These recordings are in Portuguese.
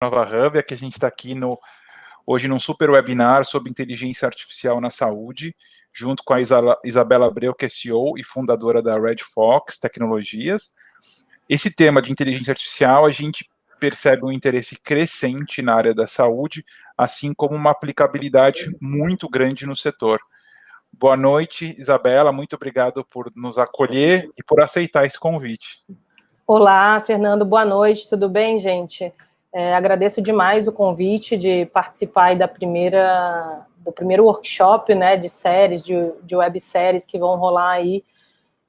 Nova Hub, que a gente está aqui hoje num super webinar sobre inteligência artificial na saúde, junto com a Isabela Abreu, que é CEO e fundadora da Red Fox Tecnologias. Esse tema de inteligência artificial, a gente percebe um interesse crescente na área da saúde, assim como uma aplicabilidade muito grande no setor. Boa noite, Isabela, muito obrigado por nos acolher e por aceitar esse convite. Olá, Fernando, boa noite, tudo bem, gente? Agradeço demais o convite de participar aí do primeiro workshop, né, de séries, de webséries que vão rolar aí,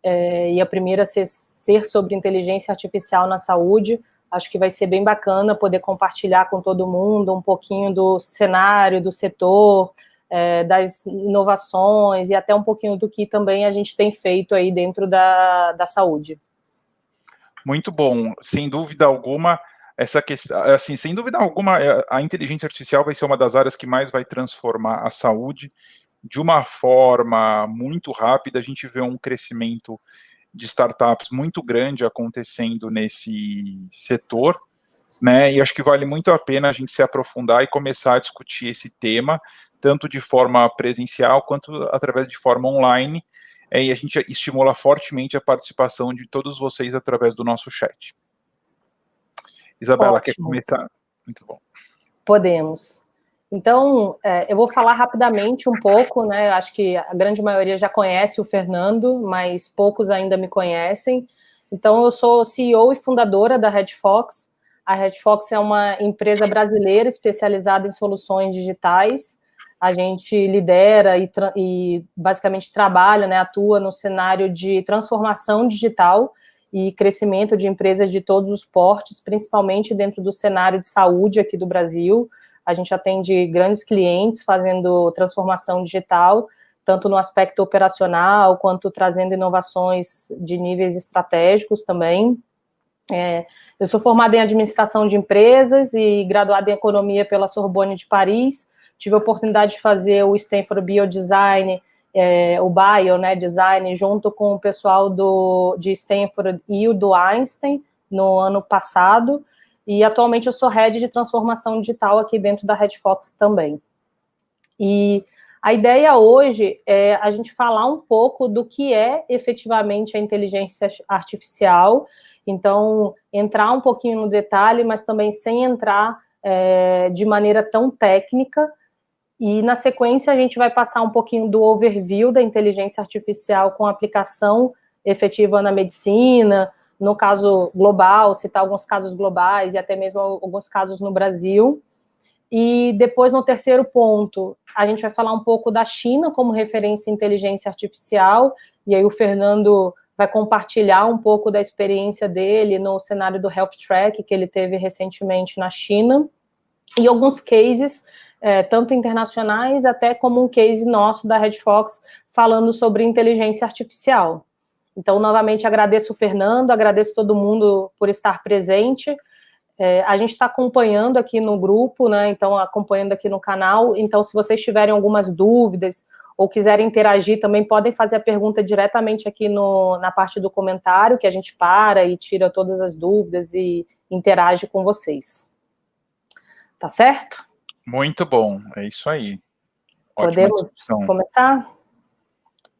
e a primeira ser sobre inteligência artificial na saúde. Acho que vai ser bem bacana poder compartilhar com todo mundo um pouquinho do cenário, do setor, das inovações e até um pouquinho do que também a gente tem feito aí dentro da saúde. Muito bom, sem dúvida alguma, essa questão, assim, sem dúvida alguma, a inteligência artificial vai ser uma das áreas que mais vai transformar a saúde de uma forma muito rápida. A gente vê um crescimento de startups muito grande acontecendo nesse setor, né? E acho que vale muito a pena a gente se aprofundar e começar a discutir esse tema, tanto de forma presencial quanto através de forma online. E a gente estimula fortemente a participação de todos vocês através do nosso chat. Isabela, ótimo. Quer começar? Muito bom. Podemos. Então, eu vou falar rapidamente um pouco, né? Acho que a grande maioria já conhece o Fernando, mas poucos ainda me conhecem. Então, eu sou CEO e fundadora da Red Fox. A Red Fox é uma empresa brasileira especializada em soluções digitais. A gente lidera e basicamente trabalha, né, atua no cenário de transformação digital e crescimento de empresas de todos os portes, principalmente dentro do cenário de saúde aqui do Brasil. A gente atende grandes clientes fazendo transformação digital, tanto no aspecto operacional, quanto trazendo inovações de níveis estratégicos também. Eu sou formada em administração de empresas e graduada em economia pela Sorbonne de Paris. Tive a oportunidade de fazer o Stanford Biodesign, o Bio, né, Design, junto com o pessoal de Stanford e o do Einstein, no ano passado. E atualmente eu sou Head de Transformação Digital aqui dentro da Red Fox também. E a ideia hoje é a gente falar um pouco do que é efetivamente a inteligência artificial. Então, entrar um pouquinho no detalhe, mas também sem entrar de maneira tão técnica. E, na sequência, a gente vai passar um pouquinho do overview da inteligência artificial com aplicação efetiva na medicina, no caso global, citar alguns casos globais e até mesmo alguns casos no Brasil. E depois, no terceiro ponto, a gente vai falar um pouco da China como referência em inteligência artificial, e aí o Fernando vai compartilhar um pouco da experiência dele no cenário do Health Track que ele teve recentemente na China, e alguns cases tanto internacionais, até como um case nosso da Red Fox, falando sobre inteligência artificial. Então, novamente, agradeço o Fernando, agradeço todo mundo por estar presente. A gente está acompanhando aqui no grupo, né? Então, acompanhando aqui no canal. Então, se vocês tiverem algumas dúvidas ou quiserem interagir, também podem fazer a pergunta diretamente aqui na parte do comentário, que a gente para e tira todas as dúvidas e interage com vocês. Tá certo? Muito bom, é isso aí. Podemos começar?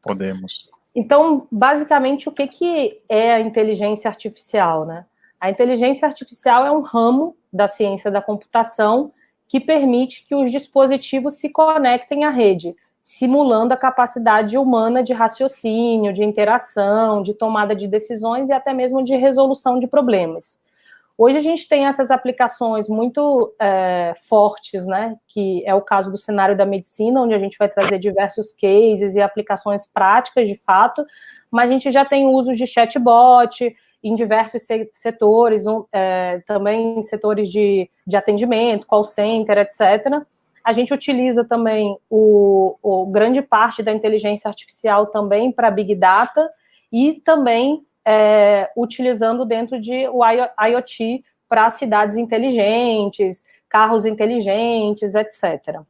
Podemos. Então, basicamente, o que é a inteligência artificial, né? A inteligência artificial é um ramo da ciência da computação que permite que os dispositivos se conectem à rede, simulando a capacidade humana de raciocínio, de interação, de tomada de decisões e até mesmo de resolução de problemas. Hoje a gente tem essas aplicações muito fortes, né, que é o caso do cenário da medicina, onde a gente vai trazer diversos cases e aplicações práticas, de fato, mas a gente já tem usos de chatbot em diversos setores, também em setores de atendimento, call center, etc. A gente utiliza também grande parte da inteligência artificial também para Big Data e também utilizando dentro de o IoT para cidades inteligentes, carros inteligentes, etc.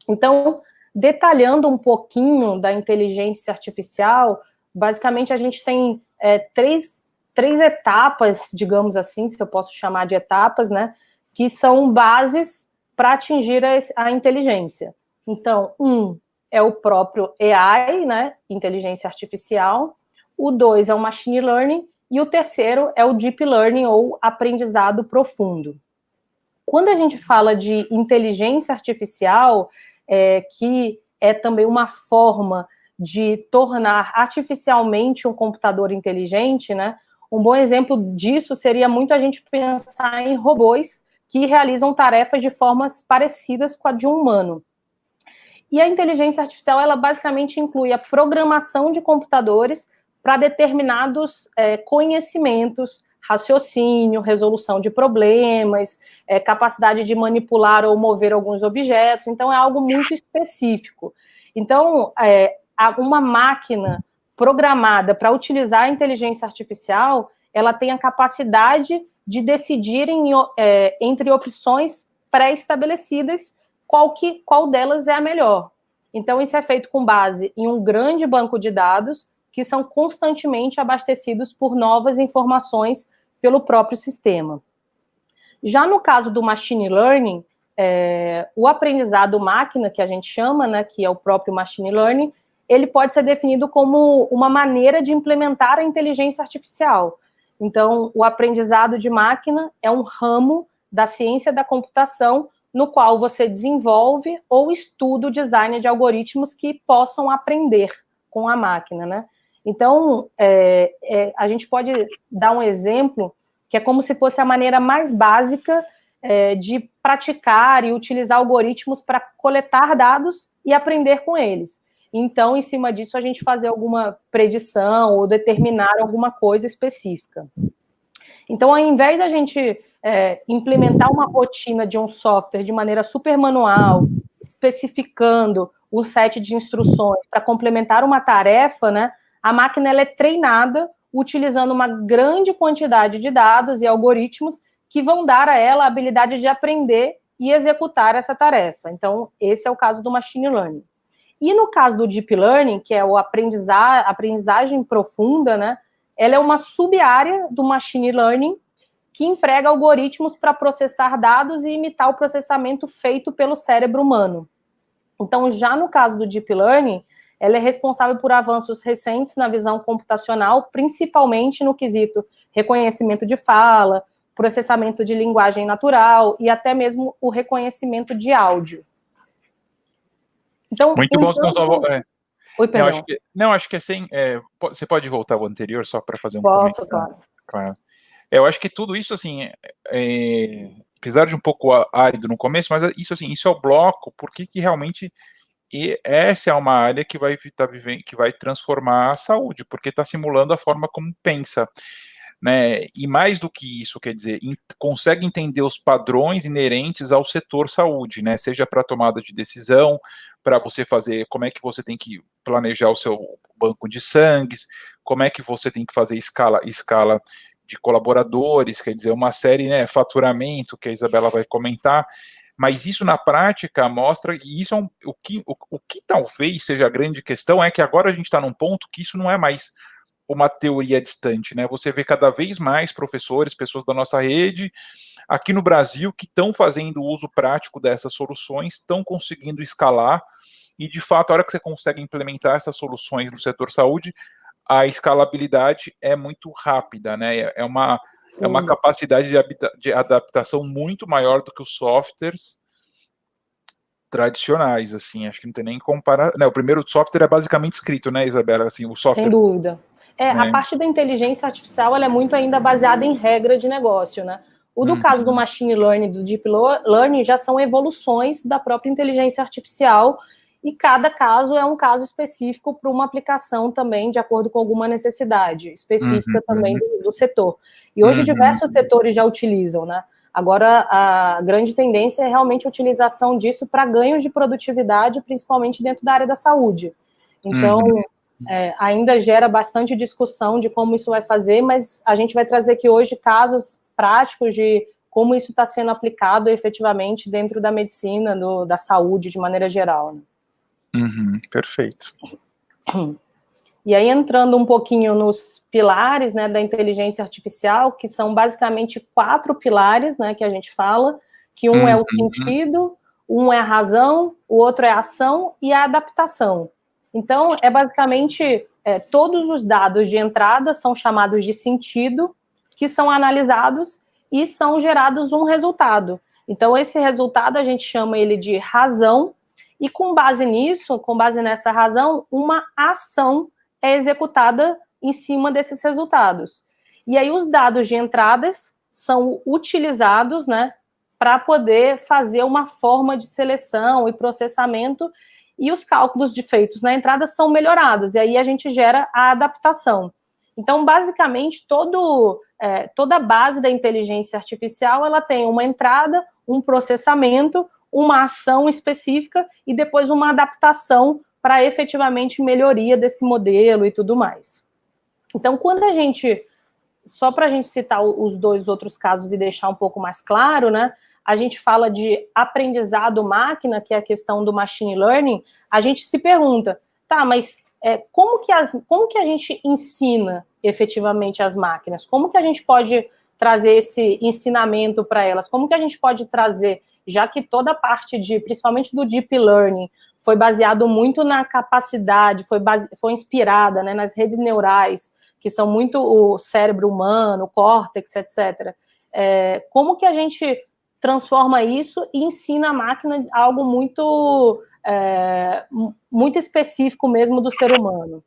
Então, detalhando um pouquinho da inteligência artificial, basicamente a gente tem três etapas, digamos assim, se eu posso chamar de etapas, né, que são bases para atingir a inteligência. Então, é o próprio AI, né, inteligência artificial, o 2 é o machine learning, e o terceiro é o deep learning, ou aprendizado profundo. Quando a gente fala de inteligência artificial, que é também uma forma de tornar artificialmente um computador inteligente, né, um bom exemplo disso seria muito a gente pensar em robôs que realizam tarefas de formas parecidas com a de um humano. E a inteligência artificial, ela basicamente inclui a programação de computadores para determinados conhecimentos, raciocínio, resolução de problemas, capacidade de manipular ou mover alguns objetos. Então, é algo muito específico. Então, uma máquina programada para utilizar a inteligência artificial, ela tem a capacidade de decidir entre opções pré-estabelecidas qual delas é a melhor. Então, isso é feito com base em um grande banco de dados que são constantemente abastecidos por novas informações pelo próprio sistema. Já no caso do machine learning, o aprendizado máquina, que a gente chama, né, que é o próprio machine learning, ele pode ser definido como uma maneira de implementar a inteligência artificial. Então, o aprendizado de máquina é um ramo da ciência da computação no qual você desenvolve ou estuda o design de algoritmos que possam aprender com a máquina, né? Então, a gente pode dar um exemplo que é como se fosse a maneira mais básica de praticar e utilizar algoritmos para coletar dados e aprender com eles. Então, em cima disso, a gente fazer alguma predição ou determinar alguma coisa específica. Então, ao invés da gente implementar uma rotina de um software de maneira super manual, especificando um set de instruções para complementar uma tarefa, né, a máquina ela é treinada utilizando uma grande quantidade de dados e algoritmos que vão dar a ela a habilidade de aprender e executar essa tarefa. Então, esse é o caso do machine learning. E no caso do deep learning, que é a aprendizagem profunda, né, ela é uma sub-área do machine learning que emprega algoritmos para processar dados e imitar o processamento feito pelo cérebro humano. Então, já no caso do deep learning, ela é responsável por avanços recentes na visão computacional, principalmente no quesito reconhecimento de fala, processamento de linguagem natural e até mesmo o reconhecimento de áudio. Então, muito bom. Oi, perdão. Acho que assim, você pode voltar ao anterior só para fazer um comentário? Posso, claro. Eu acho que tudo isso, assim, apesar de um pouco árido no começo, mas isso é o bloco, porque que realmente essa é uma área que vai transformar a saúde, porque está simulando a forma como pensa, né? E mais do que isso, quer dizer, consegue entender os padrões inerentes ao setor saúde, né? Seja para tomada de decisão, para você fazer, como é que você tem que planejar o seu banco de sangue, como é que você tem que fazer escala de colaboradores, quer dizer, uma série, né, faturamento, que a Isabela vai comentar, mas isso na prática mostra, e isso é o que talvez seja a grande questão, é que agora a gente está num ponto que isso não é mais uma teoria distante, né? Você vê cada vez mais professores, pessoas da nossa rede, aqui no Brasil, que estão fazendo uso prático dessas soluções, estão conseguindo escalar, e de fato, a hora que você consegue implementar essas soluções no setor saúde, a escalabilidade é muito rápida, né? É uma capacidade de adaptação muito maior do que os softwares tradicionais, assim, acho que não tem nem comparação. O primeiro software é basicamente escrito, né, Isabela? Assim, o software... Sem dúvida. A parte da inteligência artificial, ela é muito ainda baseada em regra de negócio, né? Do caso do machine learning, do deep learning, já são evoluções da própria inteligência artificial, e cada caso é um caso específico para uma aplicação também, de acordo com alguma necessidade específica também do setor. E hoje diversos setores já utilizam, né? Agora, a grande tendência é realmente a utilização disso para ganhos de produtividade, principalmente dentro da área da saúde. Então, ainda gera bastante discussão de como isso vai fazer, mas a gente vai trazer aqui hoje casos práticos de como isso está sendo aplicado efetivamente dentro da medicina, da saúde de maneira geral. Né? Perfeito. E aí, entrando um pouquinho nos pilares, né, da inteligência artificial, que são basicamente 4 pilares, né, que a gente fala. que um é o sentido, um é a razão, o outro é a ação e a adaptação. Então, é basicamente, todos os dados de entrada são chamados de sentido, que são analisados e são gerados um resultado. Então, esse resultado a gente chama ele de razão, e com base nisso, com base nessa razão, uma ação é executada em cima desses resultados. E aí os dados de entradas são utilizados, né, para poder fazer uma forma de seleção e processamento, e os cálculos feitos na entrada são melhorados, e aí a gente gera a adaptação. Então, basicamente, toda a base da inteligência artificial, ela tem uma entrada, um processamento, uma ação específica e depois uma adaptação para efetivamente melhoria desse modelo e tudo mais. Então, quando a gente, só para a gente citar os dois outros casos e deixar um pouco mais claro, né, a gente fala de aprendizado máquina, que é a questão do machine learning, a gente se pergunta, tá, mas como que a gente ensina efetivamente as máquinas? Como que a gente pode trazer esse ensinamento para elas? Como que a gente pode trazer, já que toda a parte principalmente do deep learning, foi baseado muito na capacidade, foi inspirada, né, nas redes neurais, que são muito o cérebro humano, o córtex, etc. Como que a gente transforma isso e ensina a máquina algo muito específico mesmo do ser humano?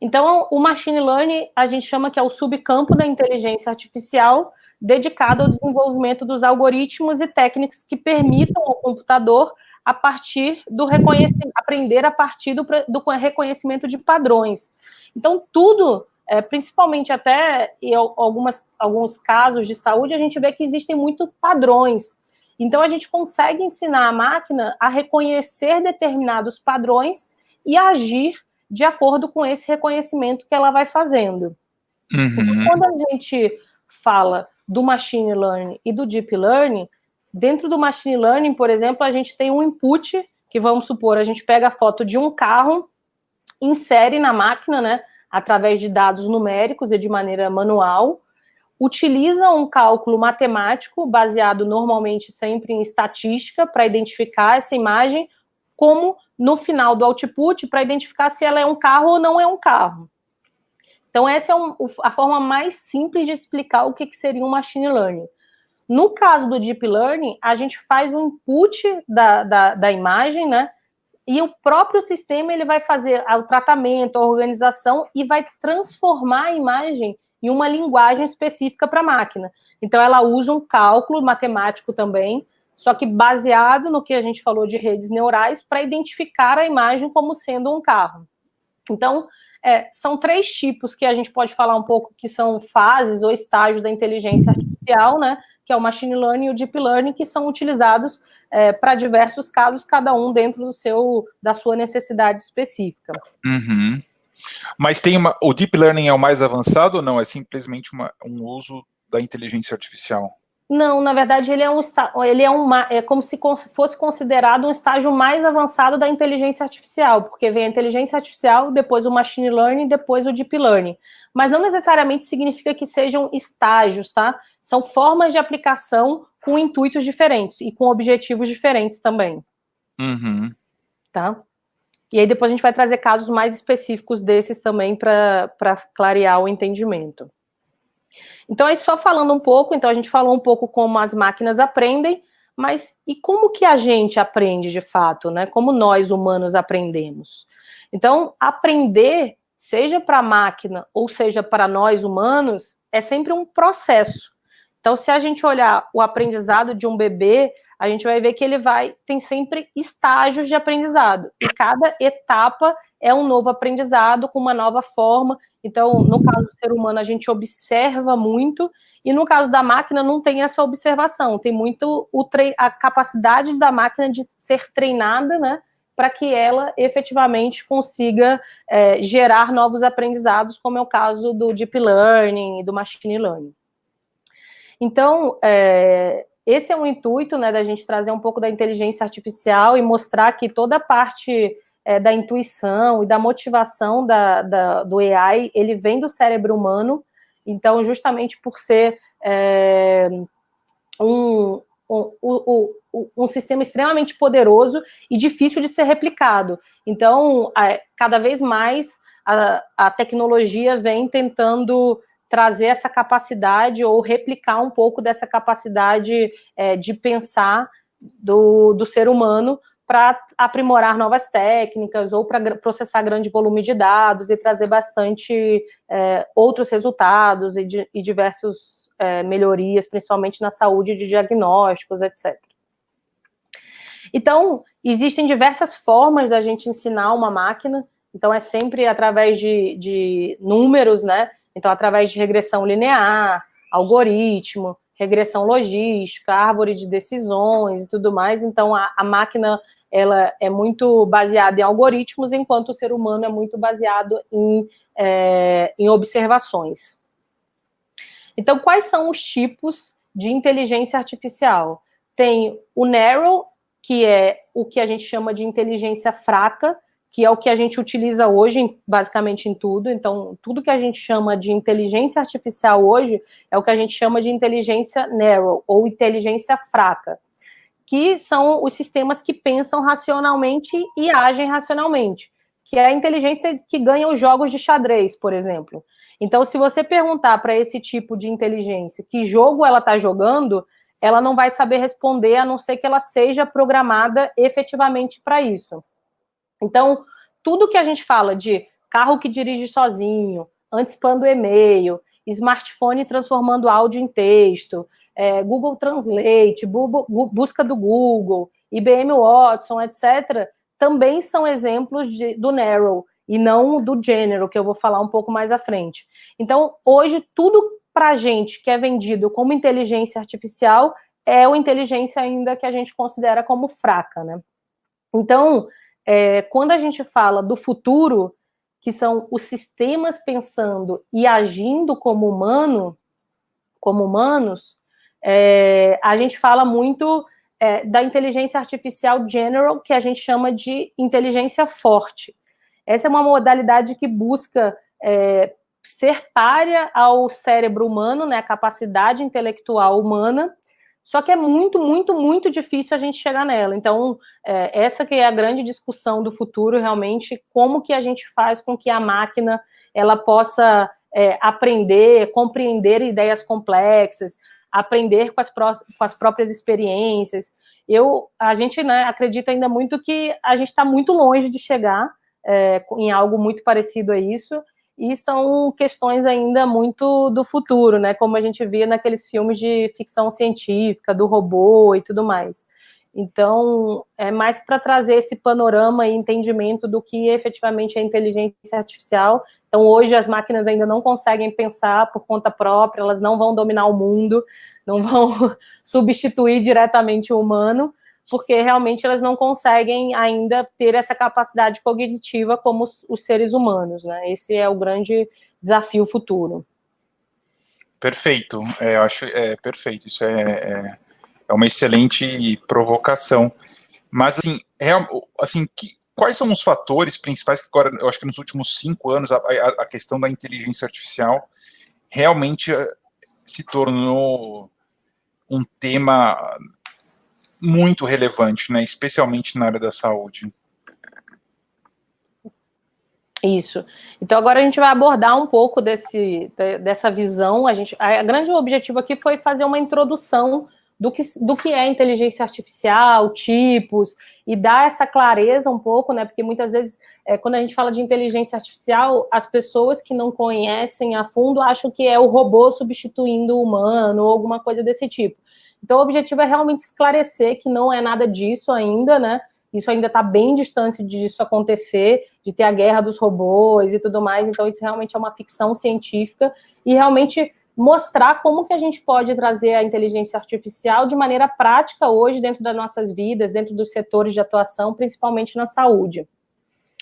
Então, o machine learning, a gente chama que é o subcampo da inteligência artificial dedicado ao desenvolvimento dos algoritmos e técnicas que permitam ao computador aprender a partir do reconhecimento de padrões. Então, tudo, principalmente até em alguns casos de saúde, a gente vê que existem muitos padrões. Então, a gente consegue ensinar a máquina a reconhecer determinados padrões e agir de acordo com esse reconhecimento que ela vai fazendo. Então, quando a gente fala do machine learning e do deep learning, dentro do machine learning, por exemplo, a gente tem um input, que vamos supor, a gente pega a foto de um carro, insere na máquina, né, através de dados numéricos e de maneira manual, utiliza um cálculo matemático, baseado normalmente sempre em estatística, para identificar essa imagem, como no final do output, para identificar se ela é um carro ou não é um carro. Então, essa é a forma mais simples de explicar o que seria um machine learning. No caso do deep learning, a gente faz um input da imagem, né? E o próprio sistema ele vai fazer o tratamento, a organização e vai transformar a imagem em uma linguagem específica para a máquina. Então, ela usa um cálculo matemático também, só que baseado no que a gente falou de redes neurais, para identificar a imagem como sendo um carro. Então, são 3 tipos que a gente pode falar um pouco, que são fases ou estágios da inteligência artificial, né? Que é o machine learning e o deep learning, que são utilizados para diversos casos, cada um dentro da sua necessidade específica. Mas o deep learning é o mais avançado ou não? É simplesmente um uso da inteligência artificial? Não, na verdade, ele é como se fosse considerado um estágio mais avançado da inteligência artificial, porque vem a inteligência artificial, depois o machine learning, depois o deep learning. Mas não necessariamente significa que sejam estágios, tá? São formas de aplicação com intuitos diferentes e com objetivos diferentes também. Tá? E aí depois a gente vai trazer casos mais específicos desses também para clarear o entendimento. Então, aí só falando um pouco, então a gente falou um pouco como as máquinas aprendem, mas e como que a gente aprende de fato, né? Como nós humanos aprendemos? Então, aprender, seja para a máquina ou seja para nós humanos, é sempre um processo. Então, se a gente olhar o aprendizado de um bebê, a gente vai ver que tem sempre estágios de aprendizado. E cada etapa é um novo aprendizado com uma nova forma. Então, no caso do ser humano, a gente observa muito, e no caso da máquina não tem essa observação, tem muito a capacidade da máquina de ser treinada, né, para que ela efetivamente consiga gerar novos aprendizados, como é o caso do deep learning e do machine learning. Então, esse é um intuito, né, da gente trazer um pouco da inteligência artificial e mostrar que toda a parte da intuição e da motivação do AI, ele vem do cérebro humano. Então, justamente por ser um sistema extremamente poderoso e difícil de ser replicado. Então, cada vez mais a tecnologia vem tentando trazer essa capacidade ou replicar um pouco dessa capacidade de pensar do ser humano para aprimorar novas técnicas ou para processar grande volume de dados e trazer bastante outros resultados e diversos melhorias, principalmente na saúde de diagnósticos, etc. Então, existem diversas formas da gente ensinar uma máquina, então é sempre através de números, né? Então, através de regressão linear, algoritmo, regressão logística, árvore de decisões e tudo mais. Então, a máquina ela é muito baseada em algoritmos, enquanto o ser humano é muito baseado em observações. Então, quais são os tipos de inteligência artificial? Tem o narrow, que é o que a gente chama de inteligência fraca, que é o que a gente utiliza hoje, basicamente, em tudo. Então, tudo que a gente chama de inteligência artificial hoje é o que a gente chama de inteligência narrow, ou inteligência fraca, que são os sistemas que pensam racionalmente e agem racionalmente, que é a inteligência que ganha os jogos de xadrez, por exemplo. Então, se você perguntar para esse tipo de inteligência que jogo ela está jogando, ela não vai saber responder, a não ser que ela seja programada efetivamente para isso. Então, tudo que a gente fala de carro que dirige sozinho, antecipando e-mail, smartphone transformando áudio em texto, Google Translate, busca do Google, IBM Watson, etc., também são exemplos do narrow e não do general, que eu vou falar um pouco mais à frente. Então, hoje, tudo para a gente que é vendido como inteligência artificial é uma inteligência ainda que a gente considera como fraca, né? Então, quando a gente fala do futuro, que são os sistemas pensando e agindo como humanos, a gente fala muito da inteligência artificial general, que a gente chama de inteligência forte. Essa é uma modalidade que busca ser párea ao cérebro humano, né, a capacidade intelectual humana, só que é muito, muito, muito difícil a gente chegar nela. Então, essa que é a grande discussão do futuro, realmente, como que a gente faz com que a máquina ela possa aprender, compreender ideias complexas, aprender com as próprias experiências. A gente, né, acredita ainda muito que a gente está muito longe de chegar em algo muito parecido a isso, e são questões ainda muito do futuro, né? Como a gente via naqueles filmes de ficção científica, do robô e tudo mais. Então, é mais para trazer esse panorama e entendimento do que efetivamente é inteligência artificial. Então, hoje as máquinas ainda não conseguem pensar por conta própria, elas não vão dominar o mundo, não vão substituir diretamente o humano, porque realmente elas não conseguem ainda ter essa capacidade cognitiva como os seres humanos, né? Esse é o grande desafio futuro. Perfeito, eu acho perfeito, isso é uma excelente provocação. Mas, assim, quais são os fatores principais que agora, eu acho que nos últimos 5 anos, a questão da inteligência artificial realmente se tornou um tema muito relevante, né, especialmente na área da saúde. Isso. Então, agora a gente vai abordar um pouco dessa visão. A grande objetivo aqui foi fazer uma introdução do que é inteligência artificial, tipos, e dar essa clareza um pouco, né? Porque muitas vezes, quando a gente fala de inteligência artificial, as pessoas que não conhecem a fundo acham que é o robô substituindo o humano ou alguma coisa desse tipo. Então, o objetivo é realmente esclarecer que não é nada disso ainda, né? Isso ainda está bem distante disso acontecer, de ter a guerra dos robôs e tudo mais. Então, isso realmente é uma ficção científica e realmente mostrar como que a gente pode trazer a inteligência artificial de maneira prática hoje dentro das nossas vidas, dentro dos setores de atuação, principalmente na saúde.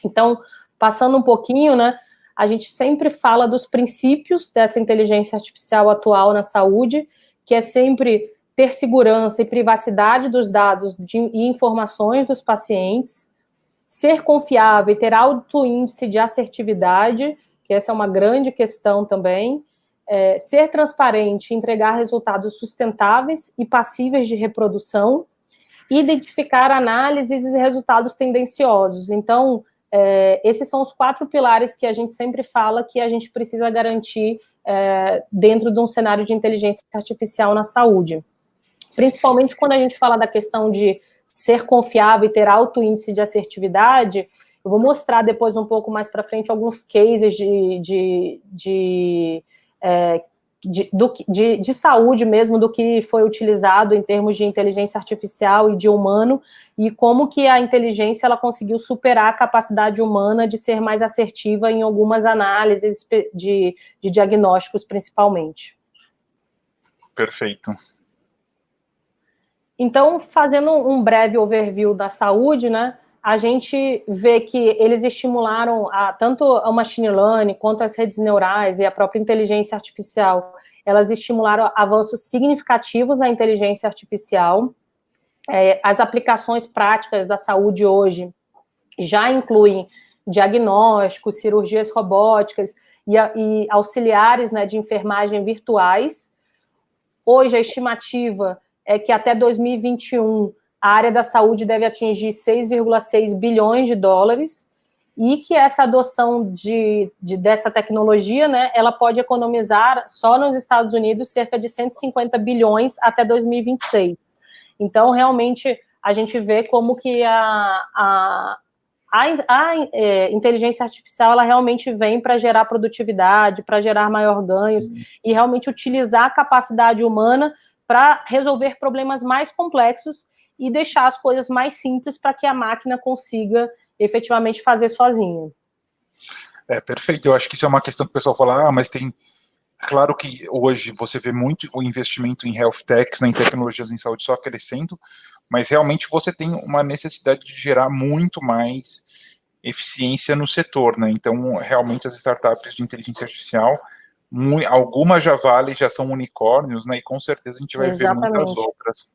Então, passando um pouquinho, né, a gente sempre fala dos princípios dessa inteligência artificial atual na saúde, que é sempre ter segurança e privacidade dos dados e informações dos pacientes, ser confiável e ter alto índice de assertividade, que essa é uma grande questão também, ser transparente, entregar resultados sustentáveis e passíveis de reprodução, identificar análises e resultados tendenciosos. Então, esses são os 4 pilares que a gente sempre fala que a gente precisa garantir dentro de um cenário de inteligência artificial na saúde. Principalmente quando a gente fala da questão de ser confiável e ter alto índice de assertividade. Eu vou mostrar depois um pouco mais para frente alguns cases de saúde mesmo, do que foi utilizado em termos de inteligência artificial e de humano, e como que a inteligência ela conseguiu superar a capacidade humana de ser mais assertiva em algumas análises de diagnósticos, principalmente. Perfeito. Então, fazendo um breve overview da saúde, né, a gente vê que eles estimularam tanto a machine learning quanto as redes neurais e a própria inteligência artificial, elas estimularam avanços significativos na inteligência artificial. As aplicações práticas da saúde hoje já incluem diagnósticos, cirurgias robóticas e auxiliares, né, de enfermagem virtuais. Hoje a estimativa é que até 2021 a área da saúde deve atingir 6,6 bilhões de dólares e que essa adoção dessa tecnologia, né, ela pode economizar só nos Estados Unidos cerca de 150 bilhões até 2026. Então, realmente, a gente vê como que a inteligência artificial ela realmente vem para gerar produtividade, para gerar maior ganhos e realmente utilizar a capacidade humana para resolver problemas mais complexos e deixar as coisas mais simples para que a máquina consiga efetivamente fazer sozinha. Perfeito. Eu acho que isso é uma questão que o pessoal fala, mas tem... Claro que hoje você vê muito o investimento em health techs, em tecnologias em saúde só crescendo, mas realmente você tem uma necessidade de gerar muito mais eficiência no setor, né? Então, realmente as startups de inteligência artificial, algumas já valem, já são unicórnios, né? E com certeza a gente vai ver muitas outras.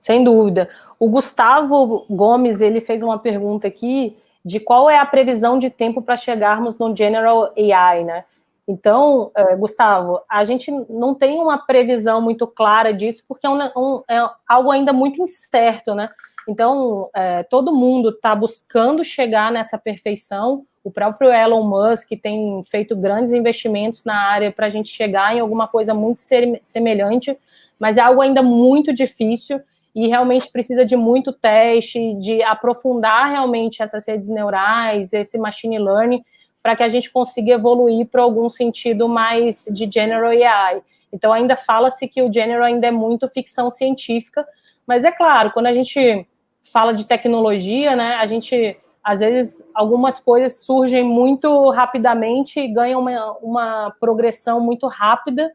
Sem dúvida. O Gustavo Gomes, ele fez uma pergunta aqui de qual é a previsão de tempo para chegarmos no General AI, né? Então, Gustavo, a gente não tem uma previsão muito clara disso, porque é algo ainda muito incerto, né? Então, todo mundo está buscando chegar nessa perfeição. O próprio Elon Musk tem feito grandes investimentos na área para a gente chegar em alguma coisa muito semelhante, mas é algo ainda muito difícil e realmente precisa de muito teste, de aprofundar realmente essas redes neurais, esse machine learning, para que a gente consiga evoluir para algum sentido mais de General AI. Então, ainda fala-se que o General ainda é muito ficção científica, mas é claro, quando a gente fala de tecnologia, né, a gente, às vezes, algumas coisas surgem muito rapidamente e ganham uma progressão muito rápida.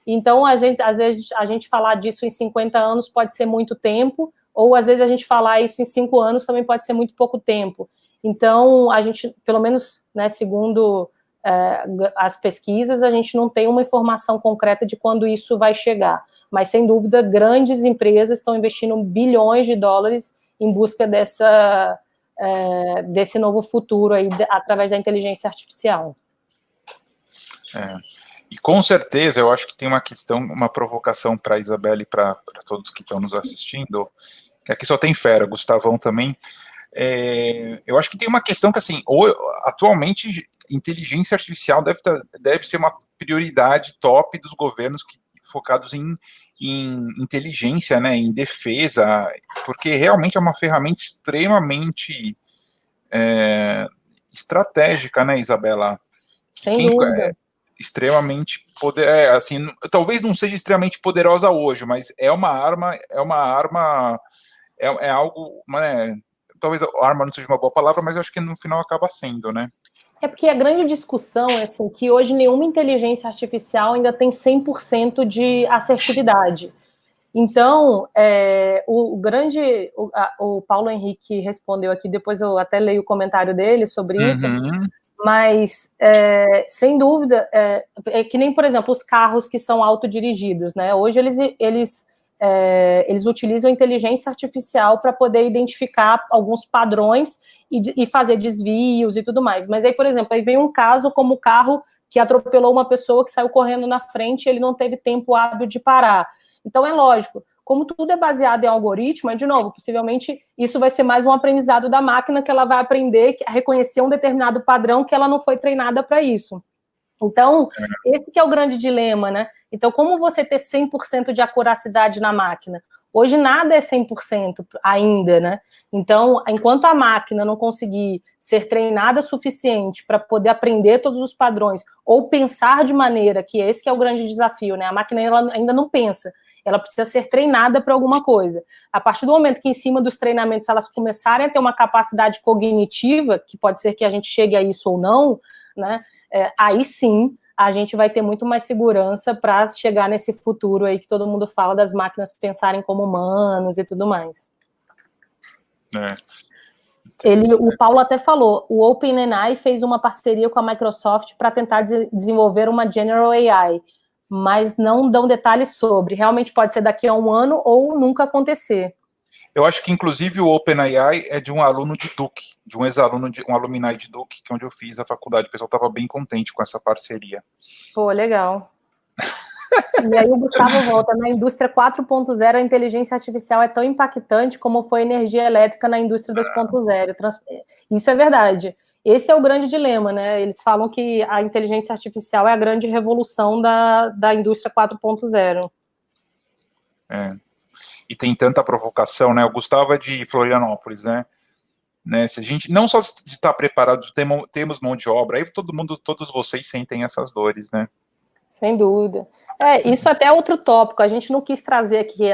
Então, às vezes, a gente falar disso em 50 anos pode ser muito tempo, ou às vezes a gente falar isso em 5 anos também pode ser muito pouco tempo. Então, a gente, pelo menos, né, segundo as pesquisas, a gente não tem uma informação concreta de quando isso vai chegar. Mas, sem dúvida, grandes empresas estão investindo bilhões de dólares em busca desse novo futuro aí, através da inteligência artificial. E com certeza, eu acho que tem uma questão, uma provocação para a Isabela e para todos que estão nos assistindo, que aqui só tem fera, Gustavão também. Eu acho que tem uma questão que, assim, atualmente, inteligência artificial deve ser uma prioridade top dos governos focados em inteligência, né, em defesa, porque realmente é uma ferramenta extremamente estratégica, né, Isabela? Sem dúvida. Extremamente assim, talvez não seja extremamente poderosa hoje, mas é algo, né, talvez arma não seja uma boa palavra, mas eu acho que no final acaba sendo, né? É porque a grande discussão é assim, que hoje nenhuma inteligência artificial ainda tem 100% de assertividade. Então, o Paulo Henrique respondeu aqui, depois eu até leio o comentário dele sobre isso, mas, sem dúvida, é que nem, por exemplo, os carros que são autodirigidos, né? Hoje eles utilizam inteligência artificial para poder identificar alguns padrões e fazer desvios e tudo mais. Mas aí, por exemplo, aí vem um caso como o carro que atropelou uma pessoa que saiu correndo na frente e ele não teve tempo hábil de parar. Então, é lógico, como tudo é baseado em algoritmo, de novo, possivelmente isso vai ser mais um aprendizado da máquina, que ela vai aprender a reconhecer um determinado padrão que ela não foi treinada para isso. Então, esse que é o grande dilema, né? Então, como você ter 100% de acuracidade na máquina? Hoje nada é 100% ainda, né? Então, enquanto a máquina não conseguir ser treinada o suficiente para poder aprender todos os padrões, ou pensar de maneira que esse que é o grande desafio, né? A máquina ela ainda não pensa, ela precisa ser treinada para alguma coisa. A partir do momento que em cima dos treinamentos elas começarem a ter uma capacidade cognitiva, que pode ser que a gente chegue a isso ou não, né? Aí sim a gente vai ter muito mais segurança para chegar nesse futuro aí que todo mundo fala das máquinas pensarem como humanos e tudo mais. O Paulo até falou, o OpenAI fez uma parceria com a Microsoft para tentar desenvolver uma General AI, mas não dão detalhes sobre. Realmente pode ser daqui a um ano ou nunca acontecer. Eu acho que, inclusive, o OpenAI é de um aluno de Duke, de um ex-aluno, um alumni de Duke, que é onde eu fiz a faculdade. O pessoal estava bem contente com essa parceria. Pô, legal. E aí o Gustavo volta, na indústria 4.0 a inteligência artificial é tão impactante como foi a energia elétrica na indústria 2.0. Isso é verdade. Esse é o grande dilema, né? Eles falam que a inteligência artificial é a grande revolução da indústria 4.0. E tem tanta provocação, né? O Gustavo é de Florianópolis, né? Se a gente, não só de estar preparado, temos mão de obra, aí todos vocês sentem essas dores, né? Sem dúvida. Isso até é outro tópico. A gente não quis trazer aqui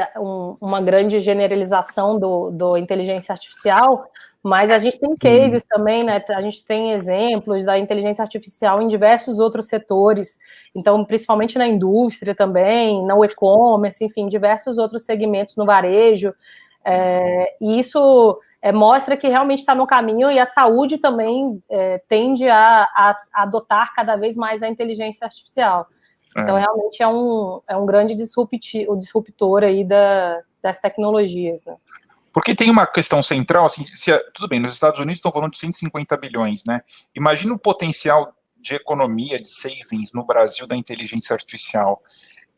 uma grande generalização do inteligência artificial, mas a gente tem cases também, né? A gente tem exemplos da inteligência artificial em diversos outros setores, então, principalmente na indústria também, no e-commerce, enfim, diversos outros segmentos no varejo. E isso mostra que realmente está no caminho, e a saúde também tende a adotar cada vez mais a inteligência artificial. Então, realmente é um grande disruptor aí das tecnologias, né? Porque tem uma questão central, assim, tudo bem, nos Estados Unidos estão falando de 150 bilhões, né? Imagina o potencial de economia, de savings no Brasil da inteligência artificial.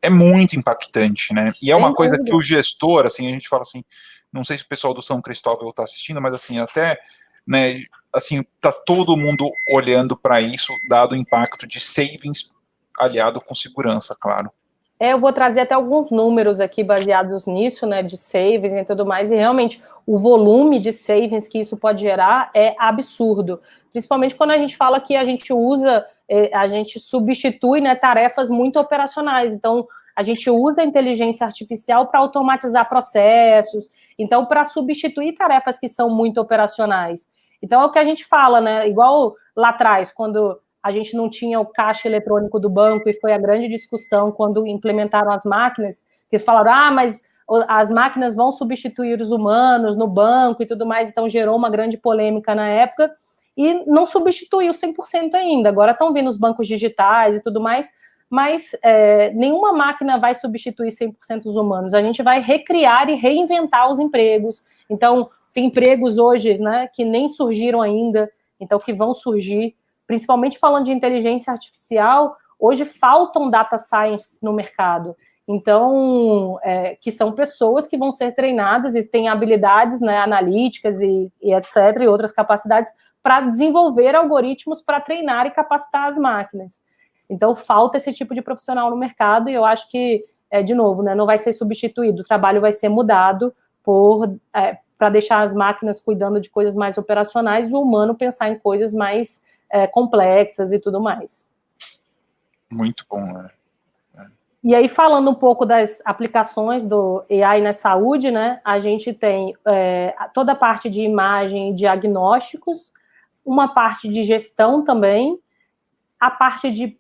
É muito impactante, né? E é uma coisa que o gestor, assim, a gente fala assim, não sei se o pessoal do São Cristóvão está assistindo, mas assim, até, né, assim, tá todo mundo olhando para isso, dado o impacto de savings aliado com segurança, claro. Eu vou trazer até alguns números aqui baseados nisso, né, de savings e tudo mais, e realmente o volume de savings que isso pode gerar é absurdo, principalmente quando a gente fala que a gente substitui, né, tarefas muito operacionais. Então, a gente usa a inteligência artificial para automatizar processos, então, para substituir tarefas que são muito operacionais. Então, é o que a gente fala, né, igual lá atrás, quando a gente não tinha o caixa eletrônico do banco, e foi a grande discussão quando implementaram as máquinas, que eles falaram, mas as máquinas vão substituir os humanos no banco e tudo mais, então gerou uma grande polêmica na época, e não substituiu 100% ainda, agora estão vindo os bancos digitais e tudo mais, mas nenhuma máquina vai substituir 100% os humanos, a gente vai recriar e reinventar os empregos. Então, tem empregos hoje, né, que nem surgiram ainda, então que vão surgir, principalmente falando de inteligência artificial. Hoje faltam data science no mercado, então, que são pessoas que vão ser treinadas e têm habilidades, né, analíticas e etc., e outras capacidades para desenvolver algoritmos para treinar e capacitar as máquinas. Então, falta esse tipo de profissional no mercado, e eu acho que, de novo, né, não vai ser substituído, o trabalho vai ser mudado para deixar as máquinas cuidando de coisas mais operacionais e o humano pensar em coisas mais complexas e tudo mais. Muito bom, né? E aí, falando um pouco das aplicações do AI na saúde, né, a gente tem toda a parte de imagem e diagnósticos, uma parte de gestão também, a parte de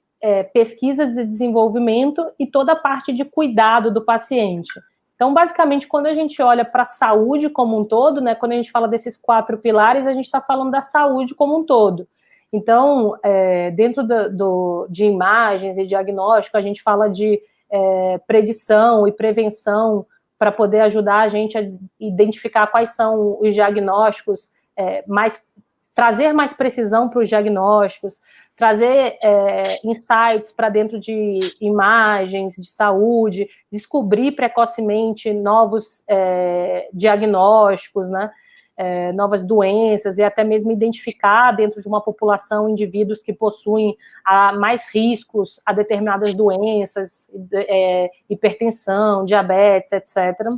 pesquisas e desenvolvimento e toda a parte de cuidado do paciente. Então, basicamente, quando a gente olha para a saúde como um todo, né, quando a gente fala desses 4 pilares, a gente está falando da saúde como um todo. Então, dentro de imagens e diagnóstico, a gente fala de predição e prevenção para poder ajudar a gente a identificar quais são os diagnósticos, trazer mais precisão para os diagnósticos, trazer insights para dentro de imagens, de saúde, descobrir precocemente novos diagnósticos, né? Novas doenças e até mesmo identificar dentro de uma população indivíduos que possuem mais riscos a determinadas doenças, hipertensão, diabetes, etc.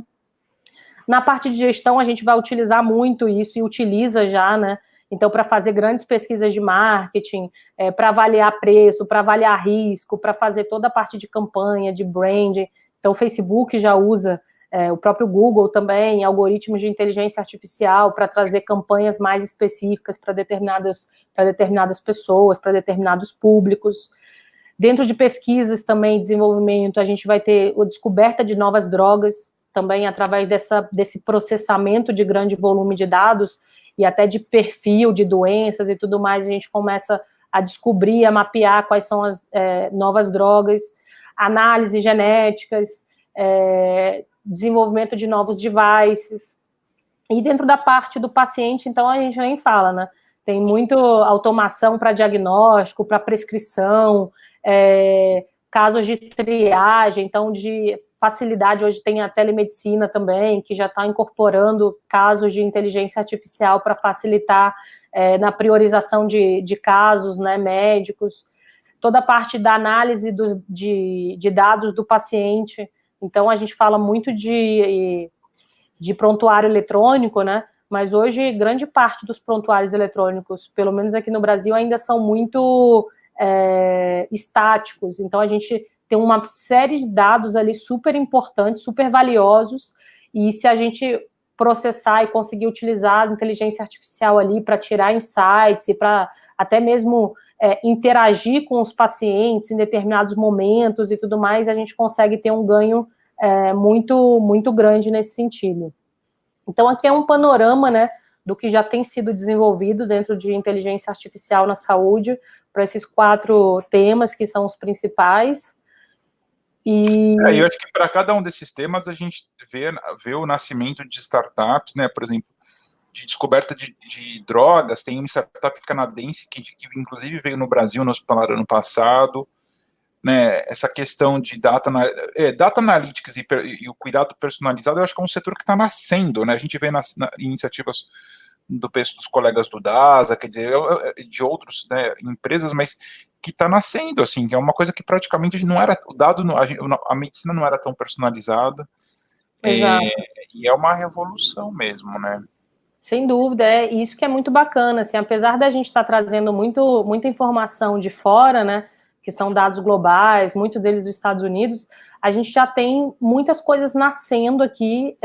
Na parte de gestão, a gente vai utilizar muito isso e utiliza já, né? Então, para fazer grandes pesquisas de marketing, para avaliar preço, para avaliar risco, para fazer toda a parte de campanha, de branding. Então, o Facebook já usa, o próprio Google também, algoritmos de inteligência artificial para trazer campanhas mais específicas para determinadas pessoas, para determinados públicos. Dentro de pesquisas também, desenvolvimento, a gente vai ter a descoberta de novas drogas, também através desse processamento de grande volume de dados e até de perfil de doenças e tudo mais, a gente começa a descobrir, a mapear quais são as novas drogas, análise genéticas, desenvolvimento de novos devices. E dentro da parte do paciente, então, a gente nem fala, né? Tem muito automação para diagnóstico, para prescrição, casos de triagem, então, de facilidade, hoje tem a telemedicina também, que já está incorporando casos de inteligência artificial para facilitar na priorização de casos, né, médicos, toda a parte da análise de dados do paciente. Então, a gente fala muito de prontuário eletrônico, né, mas hoje grande parte dos prontuários eletrônicos, pelo menos aqui no Brasil, ainda são muito estáticos, então a gente tem uma série de dados ali super importantes, super valiosos, e se a gente processar e conseguir utilizar a inteligência artificial ali para tirar insights e para até mesmo interagir com os pacientes em determinados momentos e tudo mais, a gente consegue ter um ganho muito, muito grande nesse sentido. Então, aqui é um panorama, né, do que já tem sido desenvolvido dentro de inteligência artificial na saúde, para esses 4 temas que são os principais. Eu acho que para cada um desses temas a gente vê o nascimento de startups, né? Por exemplo, de descoberta de drogas. Tem uma startup canadense que inclusive veio no Brasil no Hospitalar ano passado, né? Essa questão de data analytics e o cuidado personalizado, eu acho que é um setor que está nascendo, né? A gente vê nas iniciativas dos colegas do DASA, quer dizer, de outros, né, empresas, mas que está nascendo, assim, que é uma coisa que praticamente não era, o dado, a medicina não era tão personalizada, e é uma revolução mesmo, né? Sem dúvida, isso que é muito bacana, assim, apesar da gente estar trazendo muita informação de fora, né, que são dados globais, muito deles dos Estados Unidos, a gente já tem muitas coisas nascendo aqui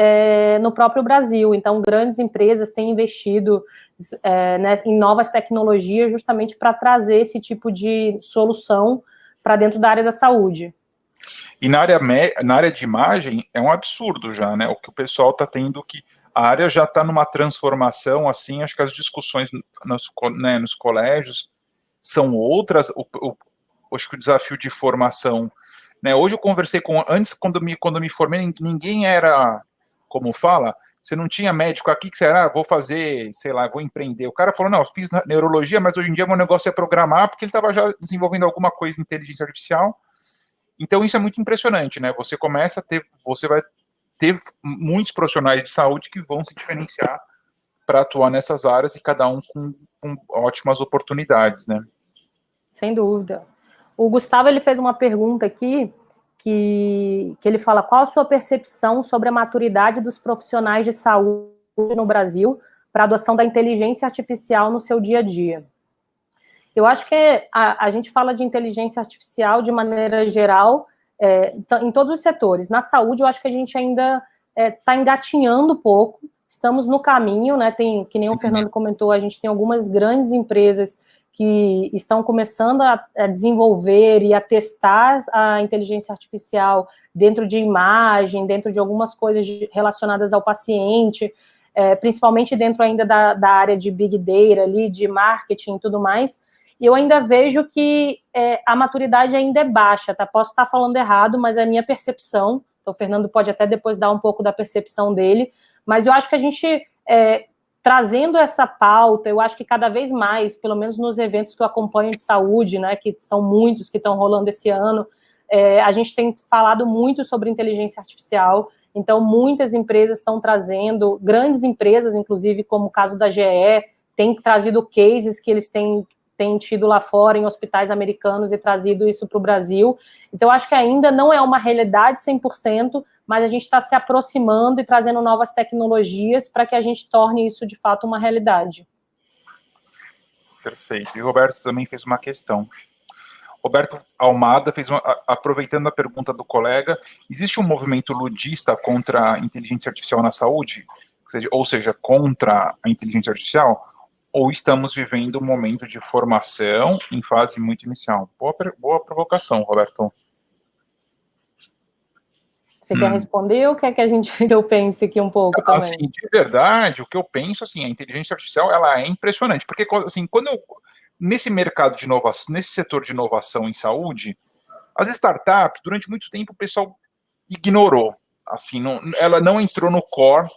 no próprio Brasil. Então, grandes empresas têm investido né, em novas tecnologias justamente para trazer esse tipo de solução para dentro da área da saúde. E na área de imagem, é um absurdo já, né? O que o pessoal está tendo que... A área já está numa transformação, assim, acho que as discussões nos colégios são outras. Acho que o desafio de formação... Né, hoje eu conversei antes, quando me formei, ninguém era, como fala, você não tinha médico aqui que você era, vou fazer, sei lá, vou empreender. O cara falou, não, eu fiz neurologia, mas hoje em dia meu negócio é programar, porque ele estava já desenvolvendo alguma coisa em inteligência artificial. Então isso é muito impressionante, né? Você vai ter muitos profissionais de saúde que vão se diferenciar para atuar nessas áreas e cada um com ótimas oportunidades, né? Sem dúvida. O Gustavo, ele fez uma pergunta aqui, que ele fala, qual a sua percepção sobre a maturidade dos profissionais de saúde no Brasil para a adoção da inteligência artificial no seu dia a dia? Eu acho que a gente fala de inteligência artificial de maneira geral, em todos os setores. Na saúde, eu acho que a gente ainda está engatinhando um pouco, estamos no caminho, né? Que nem o Fernando comentou, a gente tem algumas grandes empresas que estão começando a desenvolver e a testar a inteligência artificial dentro de imagem, dentro de algumas coisas relacionadas ao paciente, principalmente dentro ainda da área de Big Data, ali, de marketing e tudo mais, e eu ainda vejo que a maturidade ainda é baixa, tá? Posso estar falando errado, mas é a minha percepção, então o Fernando pode até depois dar um pouco da percepção dele, mas eu acho que a gente trazendo essa pauta, eu acho que cada vez mais, pelo menos nos eventos que eu acompanho de saúde, né, que são muitos que estão rolando esse ano, a gente tem falado muito sobre inteligência artificial, então muitas empresas estão trazendo, grandes empresas, inclusive, como o caso da GE, tem trazido cases que eles têm tido lá fora, em hospitais americanos, e trazido isso para o Brasil. Então, acho que ainda não é uma realidade 100%, mas a gente está se aproximando e trazendo novas tecnologias para que a gente torne isso, de fato, uma realidade. Perfeito. E o Roberto também fez uma questão. Roberto Almada fez aproveitando a pergunta do colega, existe um movimento ludista contra a inteligência artificial na saúde? Ou seja, contra a inteligência artificial? Ou estamos vivendo um momento de formação em fase muito inicial? Boa provocação, Roberto. Você quer responder ou quer que eu pense aqui um pouco também? Assim, de verdade, o que eu penso, assim, a inteligência artificial, ela é impressionante, porque, assim, nesse mercado de inovação, nesse setor de inovação em saúde, as startups, durante muito tempo, o pessoal ignorou, assim, ela não entrou no core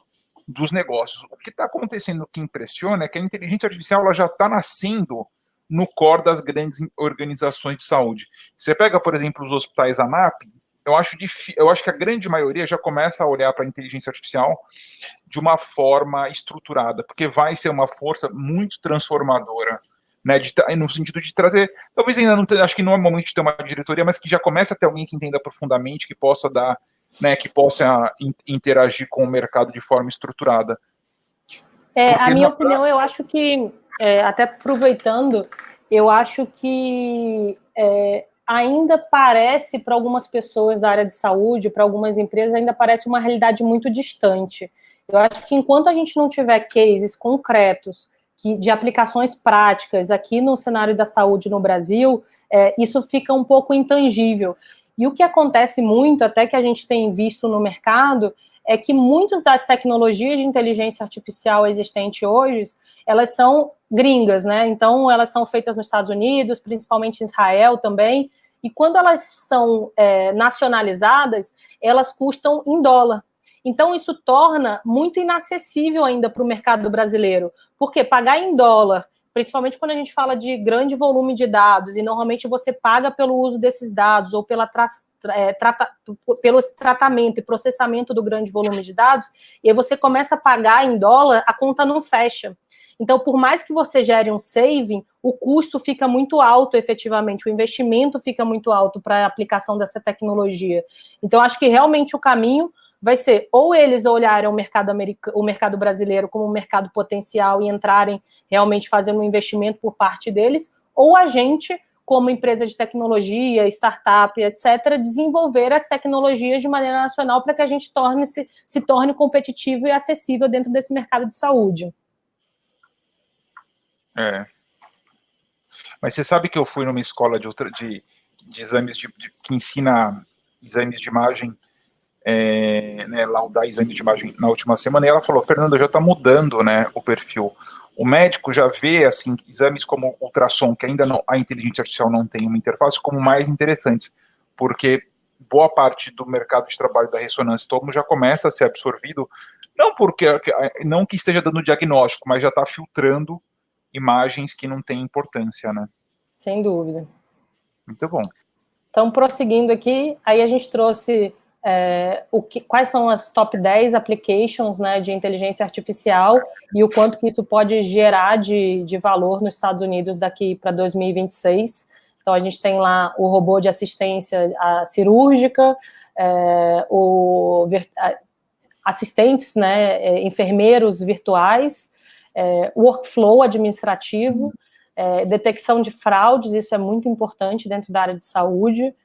dos negócios. O que está acontecendo que impressiona é que a inteligência artificial ela já está nascendo no core das grandes organizações de saúde. Você pega, por exemplo, os hospitais ANAP, eu acho que a grande maioria já começa a olhar para a inteligência artificial de uma forma estruturada, porque vai ser uma força muito transformadora, né, no sentido de trazer, talvez ainda não, acho que não é momento de ter uma diretoria, mas que já comece a ter alguém que entenda profundamente, que possa dar, né, que possa interagir com o mercado de forma estruturada. A minha opinião, eu acho que, até aproveitando, eu acho que ainda parece, para algumas pessoas da área de saúde, para algumas empresas, ainda parece uma realidade muito distante. Eu acho que enquanto a gente não tiver cases concretos de aplicações práticas aqui no cenário da saúde no Brasil, isso fica um pouco intangível. E o que acontece muito, até que a gente tem visto no mercado, é que muitas das tecnologias de inteligência artificial existentes hoje, elas são gringas, né? Então, elas são feitas nos Estados Unidos, principalmente em Israel também, e quando elas são nacionalizadas, elas custam em dólar. Então, isso torna muito inacessível ainda para o mercado brasileiro, porque pagar em dólar, principalmente quando a gente fala de grande volume de dados, e normalmente você paga pelo uso desses dados, ou pelo tratamento e processamento do grande volume de dados, e aí você começa a pagar em dólar, a conta não fecha. Então, por mais que você gere um saving, o custo fica muito alto, efetivamente, o investimento fica muito alto para a aplicação dessa tecnologia. Então, acho que realmente o caminho vai ser ou eles olharem o mercado brasileiro como um mercado potencial e entrarem realmente fazendo um investimento por parte deles, ou a gente, como empresa de tecnologia, startup, etc., desenvolver as tecnologias de maneira nacional para que a gente se torne competitivo e acessível dentro desse mercado de saúde. Mas você sabe que eu fui numa escola de exames que ensina exames de imagem, né, laudar exame de imagem na última semana, e ela falou, Fernando, já está mudando, né, o perfil. O médico já vê, assim, exames como ultrassom, que ainda não, a inteligência artificial não tem uma interface, como mais interessantes, porque boa parte do mercado de trabalho da ressonância todo já começa a ser absorvido, não que esteja dando diagnóstico, mas já está filtrando imagens que não têm importância, né? Sem dúvida. Muito bom. Então, prosseguindo aqui, aí a gente trouxe quais são as top 10 applications, né, de inteligência artificial e o quanto que isso pode gerar de valor nos Estados Unidos daqui para 2026. Então, a gente tem lá o robô de assistência cirúrgica, assistentes, né, enfermeiros virtuais, workflow administrativo, detecção de fraudes, isso é muito importante dentro da área de saúde,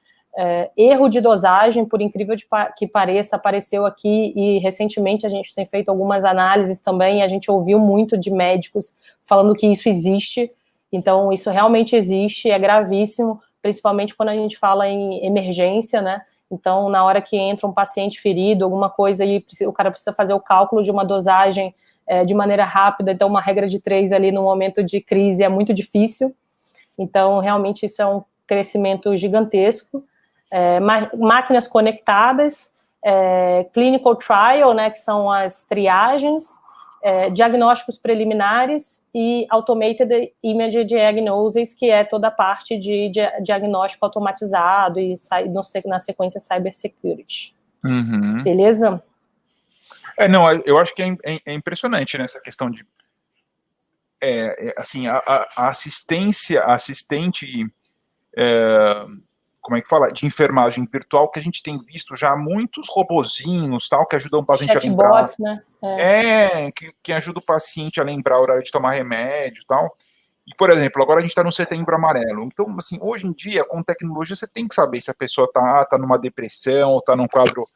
erro de dosagem, por incrível que pareça, apareceu aqui e recentemente a gente tem feito algumas análises também, e a gente ouviu muito de médicos falando que isso existe, então isso realmente existe, é gravíssimo, principalmente quando a gente fala em emergência, né? Então, na hora que entra um paciente ferido, alguma coisa, e o cara precisa fazer o cálculo de uma dosagem de maneira rápida, então uma regra de 3 ali no momento de crise é muito difícil, então realmente isso é um crescimento gigantesco. Máquinas conectadas, clinical trial, né, que são as triagens, diagnósticos preliminares e Automated Image Diagnosis, que é toda a parte de diagnóstico automatizado e na sequência Cybersecurity. Uhum. Beleza? Não, eu acho que é impressionante, né, essa questão de assim, a assistente, como é que fala, de enfermagem virtual, que a gente tem visto já muitos robozinhos, tal, que ajudam o paciente a lembrar. Chatbots, né? Que ajuda o paciente a lembrar a hora de tomar remédio e tal. E, por exemplo, agora a gente está no Setembro Amarelo. Então, assim, hoje em dia, com tecnologia, você tem que saber se a pessoa tá numa depressão ou tá num quadro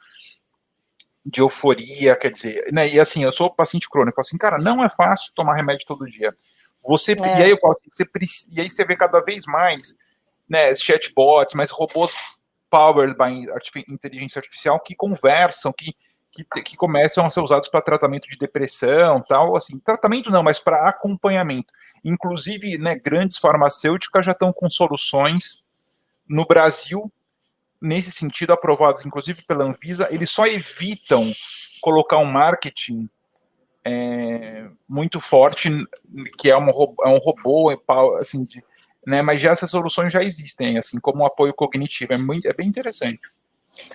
de euforia, quer dizer, né? E assim, eu sou paciente crônico, assim, cara, não é fácil tomar remédio todo dia. E aí eu falo assim, e aí você vê cada vez mais, né, chatbots, mas robôs powered by inteligência artificial que conversam, que começam a ser usados para tratamento de depressão, tal, assim, tratamento não, mas para acompanhamento. Inclusive, né, grandes farmacêuticas já estão com soluções no Brasil nesse sentido, aprovados inclusive pela Anvisa. Eles só evitam colocar um marketing muito forte, que é um robô, assim, né, mas já essas soluções já existem, assim, como um apoio cognitivo. É bem interessante.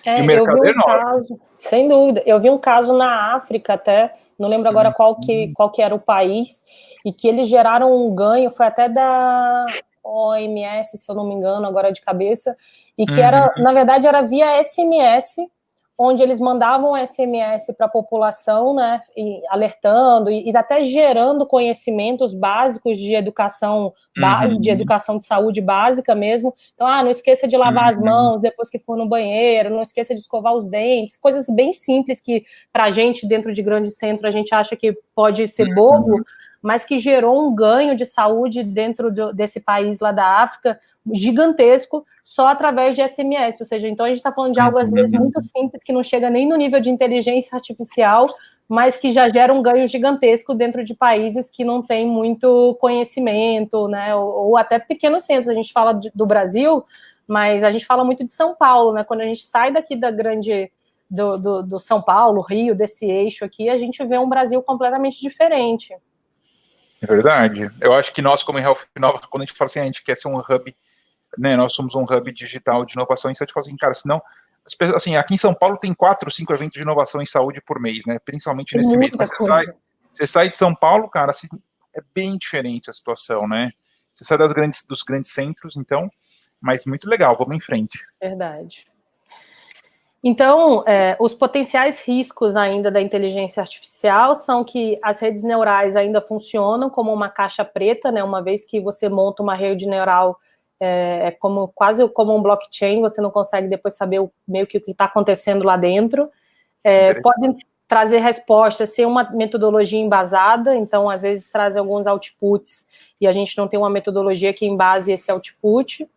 E o mercado eu vi é enorme. caso, sem dúvida, eu vi um caso na África até, não lembro agora qual que era o país, e que eles geraram um ganho, foi até da OMS, se eu não me engano, agora de cabeça, e que era, na verdade, era via SMS, onde eles mandavam SMS para a população, né, e alertando e até gerando conhecimentos básicos de educação de saúde básica mesmo. Então, não esqueça de lavar as mãos depois que for no banheiro, não esqueça de escovar os dentes, coisas bem simples que, para a gente, dentro de grande centro, a gente acha que pode ser bobo, mas que gerou um ganho de saúde dentro desse país lá da África gigantesco, só através de SMS, ou seja, então a gente está falando de algo às vezes muito simples, que não chega nem no nível de inteligência artificial, mas que já gera um ganho gigantesco dentro de países que não têm muito conhecimento, né, ou até pequenos centros. A gente fala do Brasil, mas a gente fala muito de São Paulo, né, quando a gente sai daqui da grande do São Paulo, Rio, desse eixo aqui, a gente vê um Brasil completamente diferente. É verdade. Eu acho que nós, como em Health Nova, quando a gente fala assim, a gente quer ser um hub, né, nós somos um hub digital de inovação, então a gente fala assim, cara, senão, assim, aqui em São Paulo tem 4 ou 5 eventos de inovação em saúde por mês, né, principalmente tem nesse mês, mas você sai de São Paulo, cara, assim, é bem diferente a situação, né, você sai dos grandes centros, então, mas muito legal, vamos em frente. Verdade. Então, os potenciais riscos ainda da inteligência artificial são que as redes neurais ainda funcionam como uma caixa preta, né? Uma vez que você monta uma rede neural, quase como um blockchain, você não consegue depois saber meio que o que está acontecendo lá dentro. Podem trazer respostas, ser uma metodologia embasada, então às vezes traz alguns outputs e a gente não tem uma metodologia que embase esse output.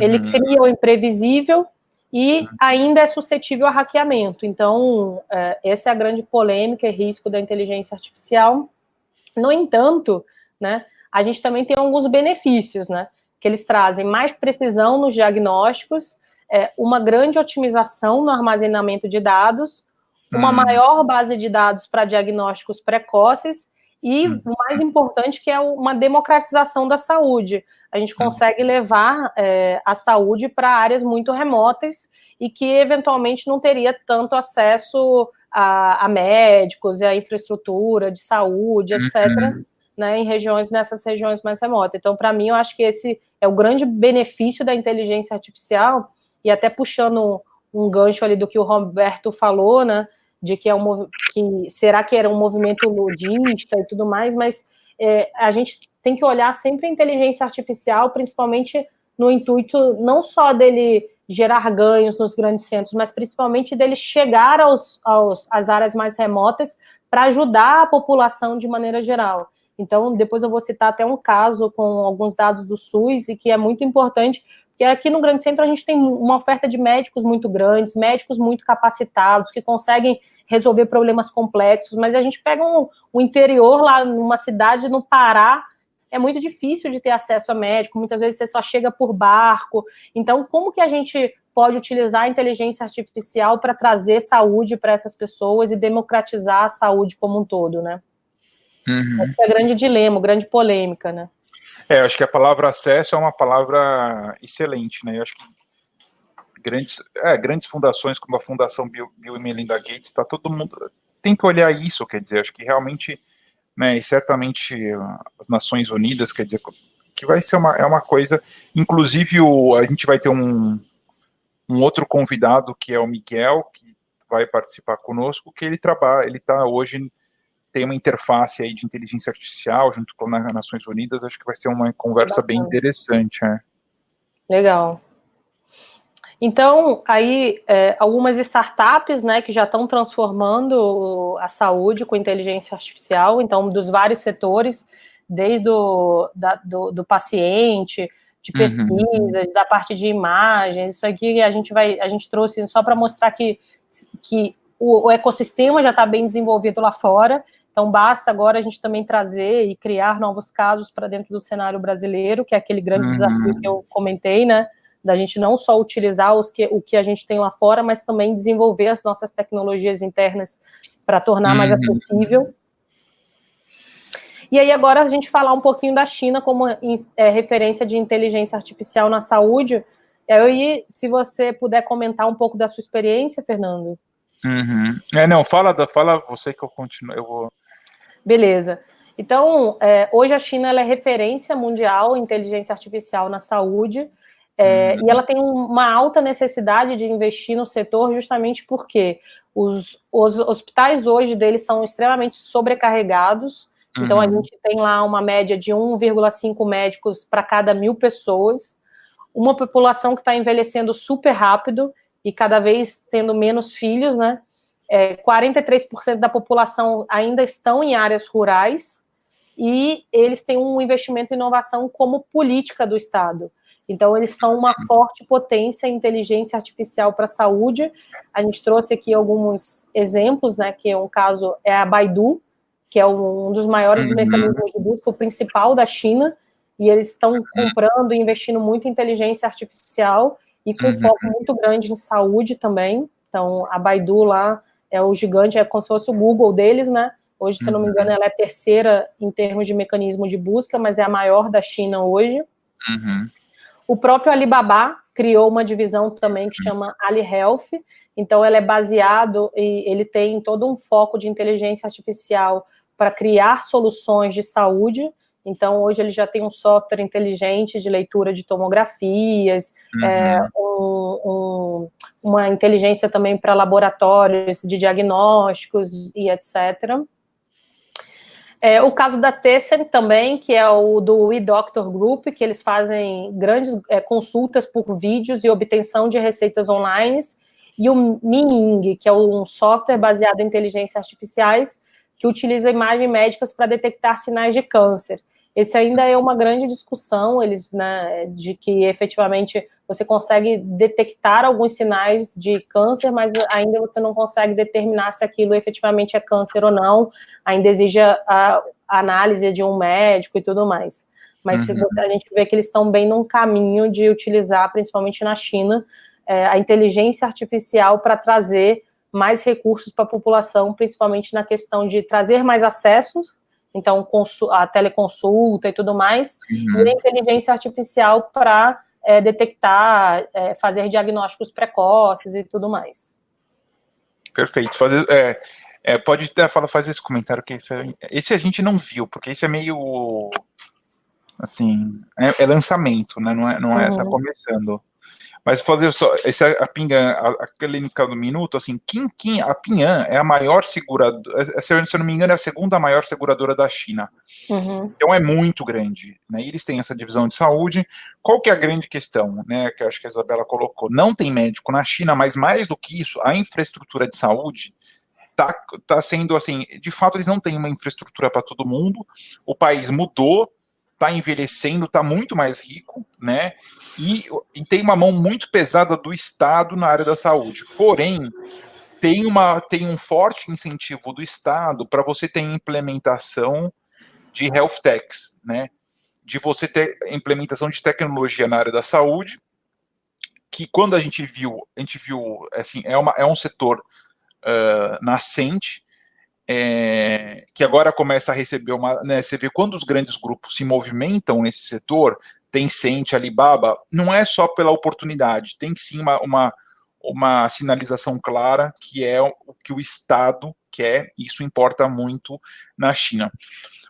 Ele cria o imprevisível e ainda é suscetível a hackeamento. Então, essa é a grande polêmica e risco da inteligência artificial. No entanto, né, a gente também tem alguns benefícios, né, que eles trazem mais precisão nos diagnósticos, uma grande otimização no armazenamento de dados, uma maior base de dados para diagnósticos precoces e o mais importante, que é uma democratização da saúde. A gente consegue levar a saúde para áreas muito remotas e que, eventualmente, não teria tanto acesso a médicos e a infraestrutura de saúde, etc., né, nessas regiões mais remotas. Então, para mim, eu acho que esse é o grande benefício da inteligência artificial, e até puxando um gancho ali do que o Roberto falou, né, de que será que era um movimento ludista e tudo mais, mas a gente tem que olhar sempre a inteligência artificial, principalmente no intuito não só dele gerar ganhos nos grandes centros, mas principalmente dele chegar às áreas mais remotas para ajudar a população de maneira geral. Então, depois eu vou citar até um caso com alguns dados do SUS, e que é muito importante, porque aqui no Grande Centro a gente tem uma oferta de médicos muito grandes, médicos muito capacitados, que conseguem resolver problemas complexos, mas a gente pega um interior lá numa cidade no Pará, é muito difícil de ter acesso a médico, muitas vezes você só chega por barco. Então, como que a gente pode utilizar a inteligência artificial para trazer saúde para essas pessoas e democratizar a saúde como um todo, né? Uhum. Esse é o grande dilema, grande polêmica, né? Eu acho que a palavra acesso é uma palavra excelente, né? Eu acho que grandes fundações, como a Fundação Bill e Melinda Gates, tá todo mundo tem que olhar isso, quer dizer, acho que realmente, né, e certamente as Nações Unidas, quer dizer, que vai ser uma coisa, inclusive a gente vai ter um outro convidado, que é o Miguel, que vai participar conosco, que ele está hoje, tem uma interface aí de inteligência artificial junto com as Nações Unidas, acho que vai ser uma conversa bem interessante. Legal. Então, aí, algumas startups, né, que já estão transformando a saúde com inteligência artificial, então, dos vários setores, desde do paciente, de pesquisa, da parte de imagens, isso aqui a gente trouxe só para mostrar que o ecossistema já está bem desenvolvido lá fora, então basta agora a gente também trazer e criar novos casos para dentro do cenário brasileiro, que é aquele grande desafio que eu comentei, né, da gente não só utilizar o que a gente tem lá fora, mas também desenvolver as nossas tecnologias internas para tornar mais acessível. E aí agora a gente falar um pouquinho da China como referência de inteligência artificial na saúde. E se você puder comentar um pouco da sua experiência, Fernando. Não, fala você que eu continuo, eu vou... Beleza. Então, hoje a China ela é referência mundial em inteligência artificial na saúde, e ela tem uma alta necessidade de investir no setor justamente porque os hospitais hoje deles são extremamente sobrecarregados, então a gente tem lá uma média de 1,5 médicos para cada 1.000 pessoas, uma população que está envelhecendo super rápido e cada vez tendo menos filhos, né? 43% da população ainda estão em áreas rurais e eles têm um investimento em inovação como política do Estado. Então, eles são uma forte potência em inteligência artificial para a saúde. A gente trouxe aqui alguns exemplos, né, que um caso é a Baidu, que é um dos maiores mecanismos de busca, o principal da China, e eles estão comprando e investindo muito em inteligência artificial e com foco muito grande em saúde também. Então, a Baidu lá é o gigante, é como se fosse o Google deles, né? Hoje, se eu não me engano, ela é a terceira em termos de mecanismo de busca, mas é a maior da China hoje. O próprio Alibaba criou uma divisão também que chama Ali Health, então ela é baseado, e ele tem todo um foco de inteligência artificial para criar soluções de saúde. Então, hoje ele já tem um software inteligente de leitura de tomografias, uma inteligência também para laboratórios de diagnósticos e etc. O caso da Tencent também, que é o do eDoctor Group, que eles fazem grandes consultas por vídeos e obtenção de receitas online, e o Ming, que é um software baseado em inteligência artificiais, que utiliza imagens médicas para detectar sinais de câncer. Esse ainda é uma grande discussão, né, de que efetivamente você consegue detectar alguns sinais de câncer, mas ainda você não consegue determinar se aquilo efetivamente é câncer ou não, ainda exige a análise de um médico e tudo mais. Mas a gente vê que eles estão bem num caminho de utilizar, principalmente na China, a inteligência artificial para trazer mais recursos para a população, principalmente na questão de trazer mais acesso, então a teleconsulta e tudo mais, e a inteligência artificial para detectar, fazer diagnósticos precoces e tudo mais. Perfeito. Pode até fazer esse comentário, que esse a gente não viu, porque esse é meio, assim, é lançamento, né? Não é, tá começando. Mas fazer só, a Ping An, a clínica do minuto, assim, a Ping An é a maior seguradora, se eu não me engano, é a segunda maior seguradora da China. Então é muito grande, né? E eles têm essa divisão de saúde. Qual que é a grande questão, né? Que eu acho que a Isabela colocou. Não tem médico na China, mas mais do que isso, a infraestrutura de saúde tá sendo assim, de fato eles não têm uma infraestrutura para todo mundo. O país mudou, está envelhecendo, está muito mais rico, né? E tem uma mão muito pesada do Estado na área da saúde. Porém, tem um forte incentivo do Estado para você ter implementação de health techs, né? De você ter implementação de tecnologia na área da saúde, que quando a gente viu assim, é um setor nascente, que agora começa a receber né, você vê quando os grandes grupos se movimentam nesse setor, Tencent, Alibaba, não é só pela oportunidade, tem sim uma sinalização clara que é o que o Estado quer, e isso importa muito na China.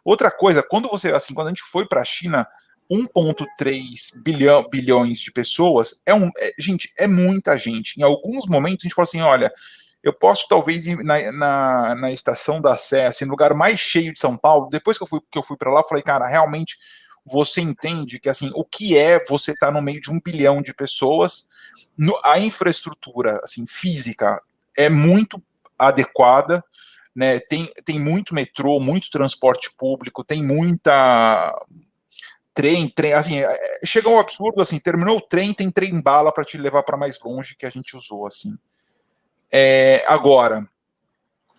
Outra coisa, quando a gente foi para a China, 1,3 bilhões de pessoas, gente, é muita gente. Em alguns momentos a gente fala assim, olha, eu posso talvez ir na estação da Sé, assim, no lugar mais cheio de São Paulo, depois que eu fui para lá, eu falei, cara, realmente você entende que assim, o que é você estar no meio de 1 bilhão de pessoas, a infraestrutura assim, física é muito adequada, né? Tem muito metrô, muito transporte público, tem muita trem, assim, chega um absurdo, assim, terminou o trem, tem trem-bala para te levar para mais longe que a gente usou, assim. Agora,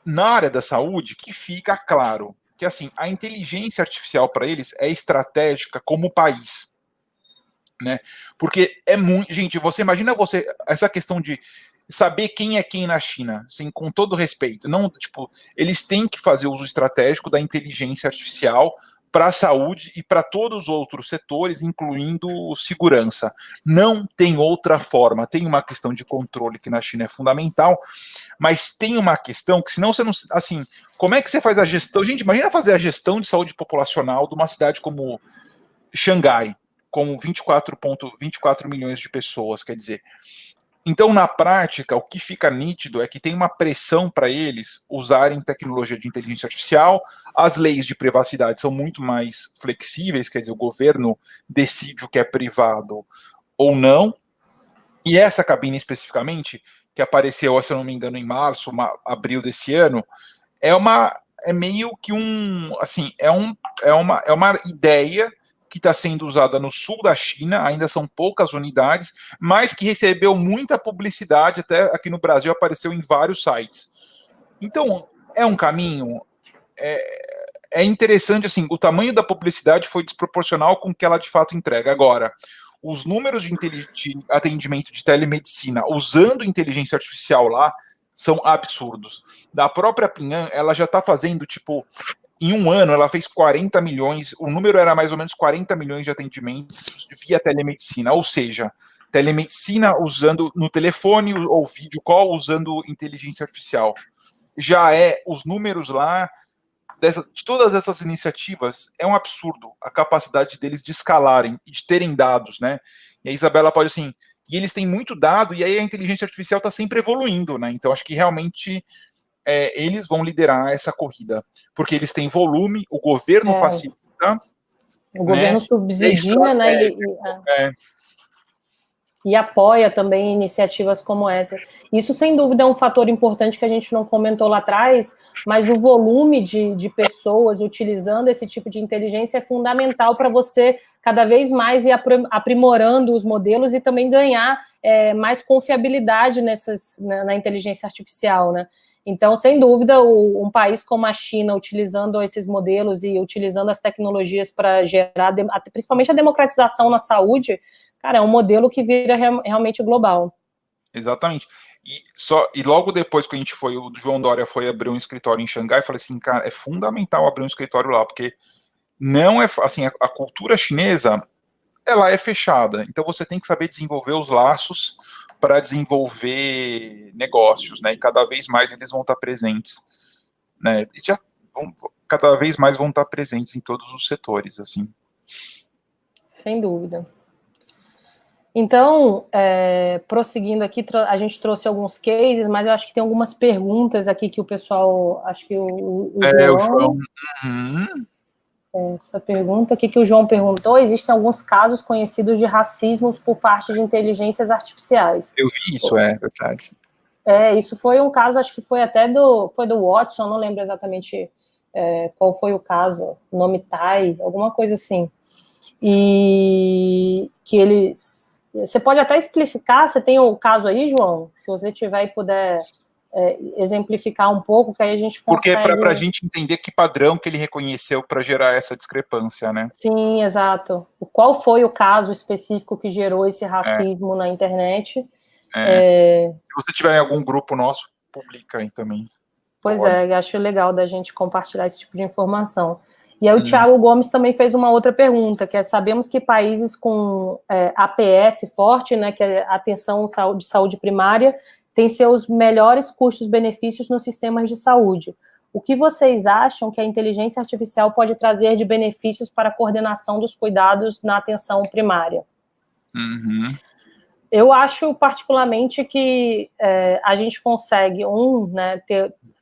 na área da saúde, que fica claro que, assim, a inteligência artificial para eles é estratégica como país, né? Porque é muito, gente, você imagina essa questão de saber quem é quem na China, assim, com todo respeito, não, tipo, eles têm que fazer uso estratégico da inteligência artificial para a saúde e para todos os outros setores, incluindo segurança. Não tem outra forma. Tem uma questão de controle que na China é fundamental, mas tem uma questão que senão você não, assim, como é que você faz a gestão? Gente, imagina fazer a gestão de saúde populacional de uma cidade como Xangai, com 24 milhões de pessoas, quer dizer. Então, na prática, o que fica nítido é que tem uma pressão para eles usarem tecnologia de inteligência artificial, as leis de privacidade são muito mais flexíveis, quer dizer, o governo decide o que é privado ou não, e essa cabine especificamente, que apareceu, se eu não me engano, em março, abril desse ano, é meio que assim, é uma ideia que está sendo usada no sul da China, ainda são poucas unidades, mas que recebeu muita publicidade, até aqui no Brasil apareceu em vários sites. Então, é um caminho, é interessante, assim, o tamanho da publicidade foi desproporcional com o que ela de fato entrega. Agora, os números de atendimento de telemedicina usando inteligência artificial lá são absurdos. Da própria Pinhan, ela já está fazendo, tipo, em um ano, ela fez 40 milhões, o número era mais ou menos 40 milhões de atendimentos via telemedicina, ou seja, telemedicina usando no telefone ou vídeo call usando inteligência artificial. Já os números lá, de todas essas iniciativas, é um absurdo a capacidade deles de escalarem e de terem dados, né? E a Isabela pode, assim, e eles têm muito dado, e aí a inteligência artificial está sempre evoluindo, né? Então, acho que realmente eles vão liderar essa corrida, porque eles têm volume, o governo facilita. O governo subsidia, né? E apoia também iniciativas como essa. Isso, sem dúvida, é um fator importante que a gente não comentou lá atrás, mas o volume de pessoas utilizando esse tipo de inteligência é fundamental para você cada vez mais ir aprimorando os modelos e também ganhar mais confiabilidade na inteligência artificial, né? Então, sem dúvida, um país como a China, utilizando esses modelos e utilizando as tecnologias para gerar, principalmente a democratização na saúde, cara, é um modelo que vira realmente global. Exatamente. E logo depois que o João Dória foi abrir um escritório em Xangai, eu falei assim, cara, é fundamental abrir um escritório lá, porque não é, assim, a cultura chinesa, ela é fechada, então você tem que saber desenvolver os laços para desenvolver negócios, né, e cada vez mais eles vão estar presentes, né, cada vez mais vão estar presentes em todos os setores, assim. Sem dúvida. Então, prosseguindo aqui, a gente trouxe alguns cases, mas eu acho que tem algumas perguntas aqui que o pessoal, acho que o João... Uhum. Essa pergunta aqui que o João perguntou, existem alguns casos conhecidos de racismo por parte de inteligências artificiais. Eu vi isso, é verdade. Isso foi um caso, acho que foi até do Watson, não lembro exatamente qual foi o caso, nome Tai, alguma coisa assim. E que eles... Você pode até explicar, você tem o caso aí, João? Se você tiver e puder exemplificar um pouco, que aí a gente consegue... Porque para a gente entender que padrão que ele reconheceu para gerar essa discrepância, né? Sim, exato. Qual foi o caso específico que gerou esse racismo na internet? Se você tiver em algum grupo nosso, publica aí também. Pois é, acho legal da gente compartilhar esse tipo de informação. E aí o Thiago Gomes também fez uma outra pergunta, que é, sabemos que países com APS forte, né, que é atenção de saúde primária, têm seus melhores custos-benefícios nos sistemas de saúde. O que vocês acham que a inteligência artificial pode trazer de benefícios para a coordenação dos cuidados na atenção primária? Eu acho particularmente que a gente consegue, né,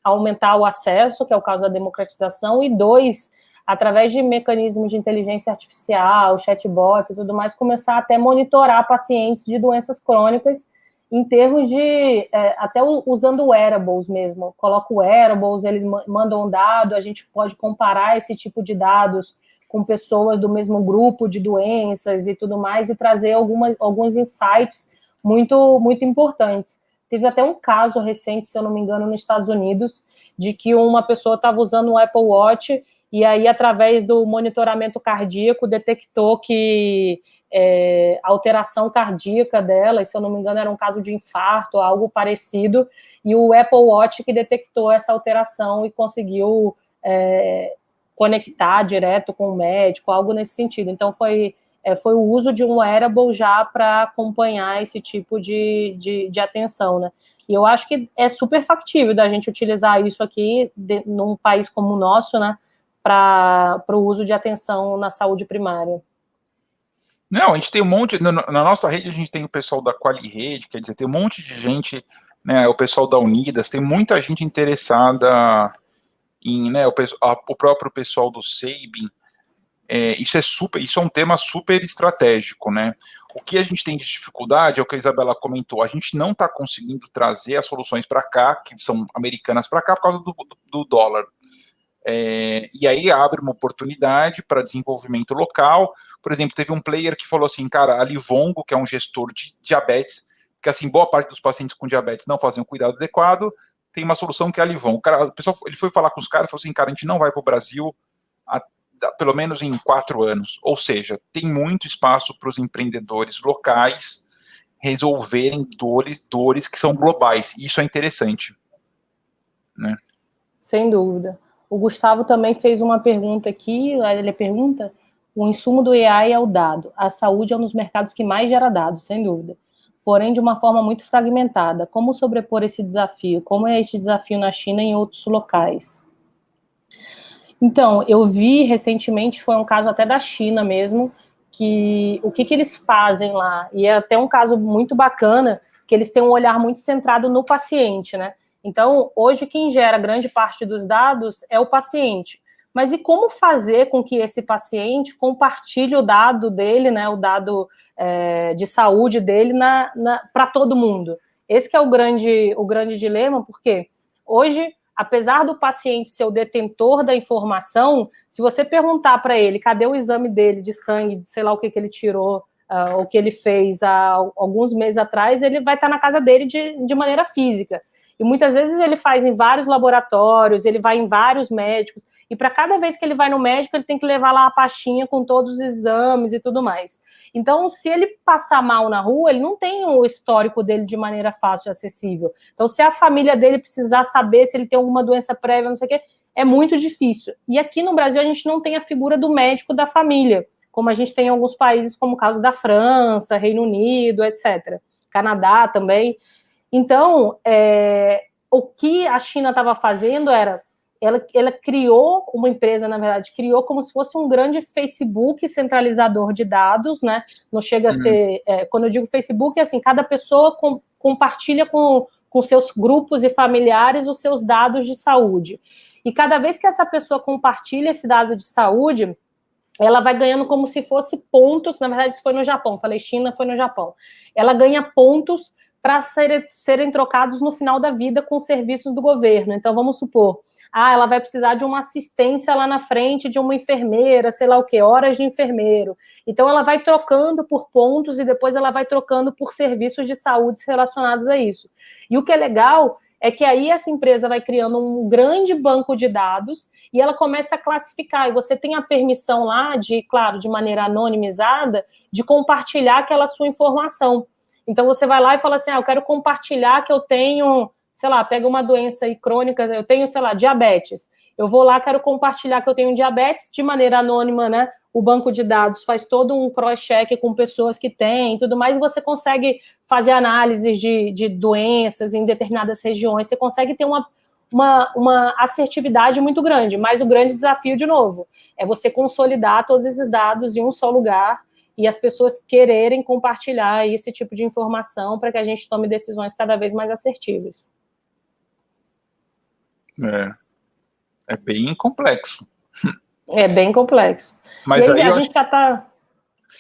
aumentar o acesso, que é o caso da democratização, e 2, através de mecanismos de inteligência artificial, chatbots e tudo mais, começar até monitorar pacientes de doenças crônicas em termos de, até usando wearables mesmo. Coloca wearables, eles mandam um dado, a gente pode comparar esse tipo de dados com pessoas do mesmo grupo de doenças e tudo mais, e trazer alguns insights muito, muito importantes. Teve até um caso recente, se eu não me engano, nos Estados Unidos, de que uma pessoa estava usando o Apple Watch e aí, através do monitoramento cardíaco, detectou que a alteração cardíaca dela, e se eu não me engano, era um caso de infarto, algo parecido, e o Apple Watch que detectou essa alteração e conseguiu conectar direto com o médico, algo nesse sentido. Então, foi o uso de um wearable já para acompanhar esse tipo de atenção, né? E eu acho que é super factível da gente utilizar isso aqui num país como o nosso, né? Para o uso de atenção na saúde primária. Não, a gente tem um monte, na nossa rede a gente tem o pessoal da QualiRede, quer dizer, tem um monte de gente, né, o pessoal da Unidas, tem muita gente interessada em, né, o próprio pessoal do Sabin, isso é um tema super estratégico, né? O que a gente tem de dificuldade é o que a Isabela comentou, a gente não está conseguindo trazer as soluções para cá, que são americanas para cá, por causa do dólar. E aí abre uma oportunidade para desenvolvimento local. Por exemplo, teve um player que falou assim, cara, a Livongo, que é um gestor de diabetes, que assim, boa parte dos pacientes com diabetes não fazem o cuidado adequado, tem uma solução que é a Livongo. O pessoal, ele foi falar com os caras e falou assim, cara, a gente não vai para o Brasil pelo menos em 4 anos. Ou seja, tem muito espaço para os empreendedores locais resolverem dores que são globais. E isso é interessante, né? Sem dúvida. O Gustavo também fez uma pergunta aqui, ele pergunta, o insumo do AI é o dado. A saúde é um dos mercados que mais gera dados, sem dúvida. Porém, de uma forma muito fragmentada. Como sobrepor esse desafio? Como é este desafio na China e em outros locais? Então, eu vi recentemente, foi um caso até da China mesmo, que o que eles fazem lá, e é até um caso muito bacana, que eles têm um olhar muito centrado no paciente, né? Então, hoje quem gera grande parte dos dados é o paciente. Mas e como fazer com que esse paciente compartilhe o dado dele, né, o dado de saúde dele para todo mundo? Esse que é o grande dilema, porque hoje, apesar do paciente ser o detentor da informação, se você perguntar para ele cadê o exame dele de sangue, sei lá o que ele tirou, o que ele fez há alguns meses atrás, ele vai estar na casa dele de maneira física. E muitas vezes ele faz em vários laboratórios, ele vai em vários médicos, e para cada vez que ele vai no médico, ele tem que levar lá a pastinha com todos os exames e tudo mais. Então, se ele passar mal na rua, ele não tem o histórico dele de maneira fácil e acessível. Então, se a família dele precisar saber se ele tem alguma doença prévia, não sei o quê, é muito difícil. E aqui no Brasil, a gente não tem a figura do médico da família, como a gente tem em alguns países, como o caso da França, Reino Unido, etc. Canadá também. Então, o que a China estava fazendo era, ela criou uma empresa, na verdade, criou como se fosse um grande Facebook centralizador de dados, né? Não chega a ser, quando eu digo Facebook, é assim, cada pessoa compartilha com seus grupos e familiares os seus dados de saúde. E cada vez que essa pessoa compartilha esse dado de saúde, ela vai ganhando como se fosse pontos, na verdade isso foi no Japão, falei China, foi no Japão. Ela ganha pontos para serem trocados no final da vida com serviços do governo. Então, vamos supor, ela vai precisar de uma assistência lá na frente, de uma enfermeira, sei lá o quê, horas de enfermeiro. Então, ela vai trocando por pontos e depois ela vai trocando por serviços de saúde relacionados a isso. E o que é legal é que aí essa empresa vai criando um grande banco de dados e ela começa a classificar. E você tem a permissão lá, claro, de maneira anonimizada, de compartilhar aquela sua informação. Então, você vai lá e fala assim, eu quero compartilhar que eu tenho, sei lá, pega uma doença aí crônica, eu tenho, sei lá, diabetes. Eu vou lá, quero compartilhar que eu tenho diabetes de maneira anônima, né? O banco de dados faz todo um cross-check com pessoas que têm e tudo mais, e você consegue fazer análises de doenças em determinadas regiões, você consegue ter uma assertividade muito grande, mas o grande desafio, de novo, é você consolidar todos esses dados em um só lugar e as pessoas quererem compartilhar esse tipo de informação para que a gente tome decisões cada vez mais assertivas. É bem complexo. É bem complexo. Mas e aí a gente já está...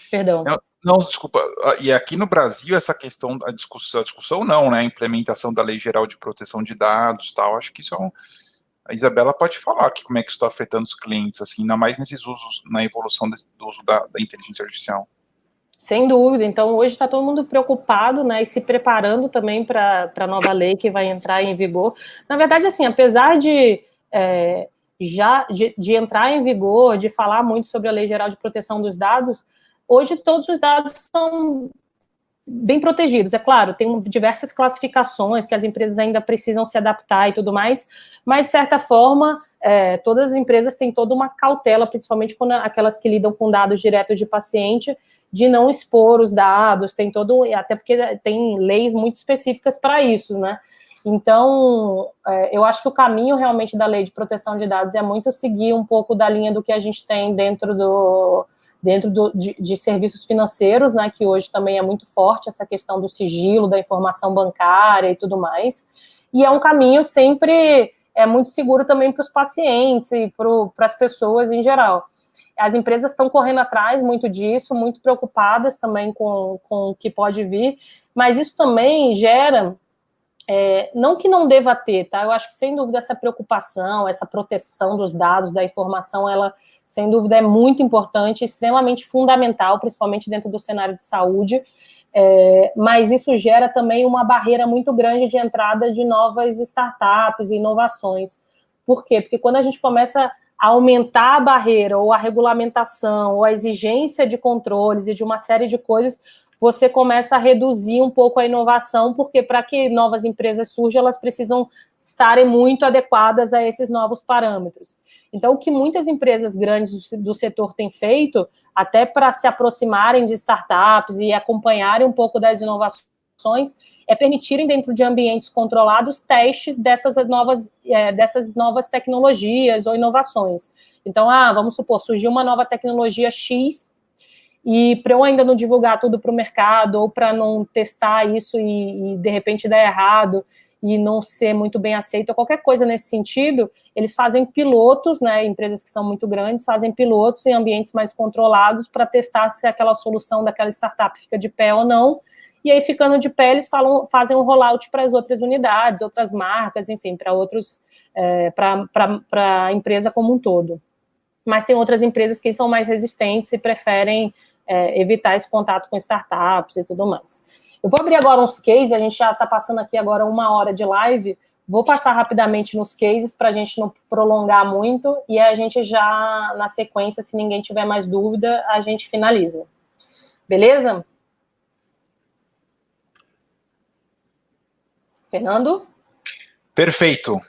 Perdão. Não, desculpa. E aqui no Brasil, essa questão, a discussão não, né? A implementação da Lei Geral de Proteção de Dados, tal, acho que isso é a Isabela pode falar que como é que isso está afetando os clientes, assim, ainda mais nesses usos, na evolução do uso da inteligência artificial. Sem dúvida. Então, hoje está todo mundo preocupado, né, e se preparando também para a nova lei que vai entrar em vigor. Na verdade, assim, apesar de entrar em vigor, de falar muito sobre a Lei Geral de Proteção dos Dados, hoje todos os dados são bem protegidos. É claro, tem diversas classificações que as empresas ainda precisam se adaptar e tudo mais, mas, de certa forma, todas as empresas têm toda uma cautela, principalmente quando aquelas que lidam com dados diretos de paciente, de não expor os dados, tem até porque tem leis muito específicas para isso, né? Então, eu acho que o caminho realmente da Lei de Proteção de Dados é muito seguir um pouco da linha do que a gente tem dentro de serviços financeiros, né, que hoje também é muito forte essa questão do sigilo, da informação bancária e tudo mais, e é um caminho sempre muito seguro também para os pacientes e para as pessoas em geral. As empresas estão correndo atrás muito disso, muito preocupadas também com o que pode vir, mas isso também gera, não que não deva ter, tá? Eu acho que, sem dúvida, essa preocupação, essa proteção dos dados, da informação, ela, sem dúvida, é muito importante, extremamente fundamental, principalmente dentro do cenário de saúde, mas isso gera também uma barreira muito grande de entrada de novas startups e inovações. Por quê? Porque quando a gente começa a aumentar a barreira, ou a regulamentação, ou a exigência de controles e de uma série de coisas, você começa a reduzir um pouco a inovação, porque para que novas empresas surjam, elas precisam estarem muito adequadas a esses novos parâmetros. Então, o que muitas empresas grandes do setor têm feito, até para se aproximarem de startups e acompanharem um pouco das inovações, é permitirem, dentro de ambientes controlados, testes dessas novas tecnologias ou inovações. Então, vamos supor, surgiu uma nova tecnologia X, e para eu ainda não divulgar tudo para o mercado, ou para não testar isso e de repente dar errado, e não ser muito bem aceito, ou qualquer coisa nesse sentido, eles fazem pilotos, né, empresas que são muito grandes, fazem pilotos em ambientes mais controlados para testar se aquela solução daquela startup fica de pé ou não, e aí, ficando de pé, eles fazem um rollout para as outras unidades, outras marcas, enfim, para outros, para a empresa como um todo. Mas tem outras empresas que são mais resistentes e preferem evitar esse contato com startups e tudo mais. Eu vou abrir agora uns cases, a gente já está passando aqui agora 1 hora de live, vou passar rapidamente nos cases para a gente não prolongar muito, e a gente já, na sequência, se ninguém tiver mais dúvida, a gente finaliza. Beleza? Fernando? Perfeito.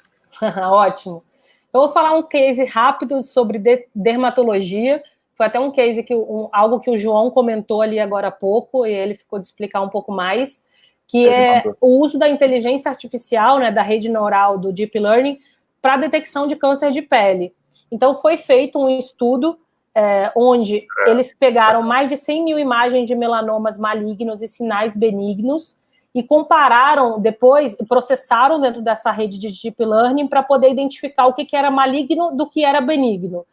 Ótimo. Então, eu vou falar um case rápido sobre dermatologia. Foi até um case, algo que o João comentou ali agora há pouco, e ele ficou de explicar um pouco mais, que é o uso da inteligência artificial, né, da rede neural, do Deep Learning, para a detecção de câncer de pele. Então, foi feito um estudo onde eles pegaram mais de 100 mil imagens de melanomas malignos e sinais benignos, e compararam depois, processaram dentro dessa rede de Deep Learning para poder identificar o que era maligno do que era benigno.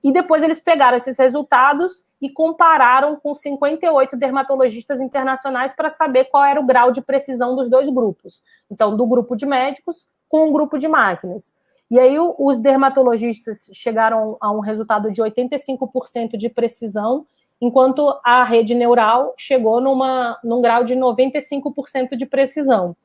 E depois eles pegaram esses resultados e compararam com 58 dermatologistas internacionais para saber qual era o grau de precisão dos dois grupos. Então, do grupo de médicos com o grupo de máquinas. E aí os dermatologistas chegaram a um resultado de 85% de precisão, enquanto a rede neural chegou num grau de 95% de precisão.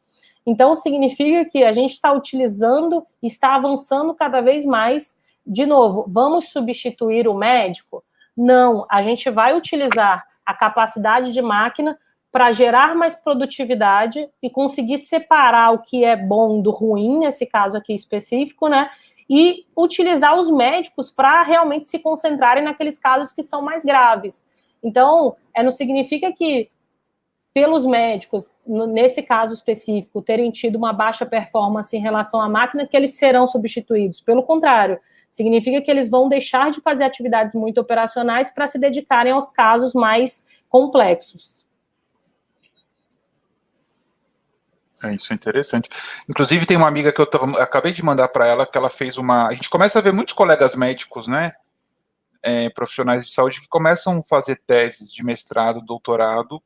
Então, significa que a gente está utilizando, está avançando cada vez mais. De novo, vamos substituir o médico? Não, a gente vai utilizar a capacidade de máquina para gerar mais produtividade e conseguir separar o que é bom do ruim, nesse caso aqui específico, né? E utilizar os médicos para realmente se concentrarem naqueles casos que são mais graves. Então, não significa que, pelos médicos, nesse caso específico, terem tido uma baixa performance em relação à máquina, que eles serão substituídos. Pelo contrário, significa que eles vão deixar de fazer atividades muito operacionais para se dedicarem aos casos mais complexos. Isso é interessante. Inclusive, tem uma amiga que eu acabei de mandar para ela, que ela fez uma... A gente começa a ver muitos colegas médicos, né, profissionais de saúde, que começam a fazer teses de mestrado, doutorado,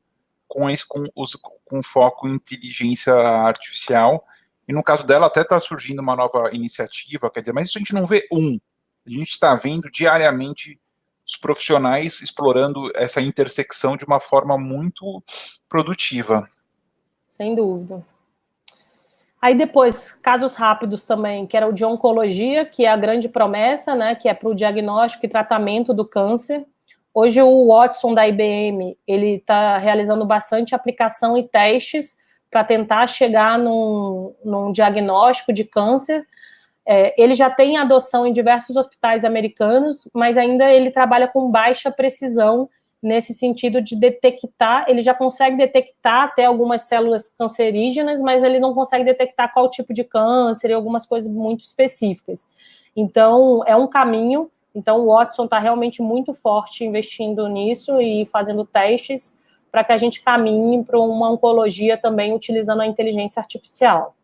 com foco em inteligência artificial, e no caso dela até está surgindo uma nova iniciativa, quer dizer, mas isso a gente não vê a gente está vendo diariamente os profissionais explorando essa intersecção de uma forma muito produtiva. Sem dúvida. Aí depois, casos rápidos também, que era o de oncologia, que é a grande promessa, né, que é para o diagnóstico e tratamento do câncer. Hoje o Watson da IBM, ele está realizando bastante aplicação e testes para tentar chegar num diagnóstico de câncer. Ele já tem adoção em diversos hospitais americanos, mas ainda ele trabalha com baixa precisão nesse sentido de detectar, ele já consegue detectar até algumas células cancerígenas, mas ele não consegue detectar qual tipo de câncer e algumas coisas muito específicas. Então, é um caminho. Então, o Watson está realmente muito forte investindo nisso e fazendo testes para que a gente caminhe para uma oncologia também utilizando a inteligência artificial.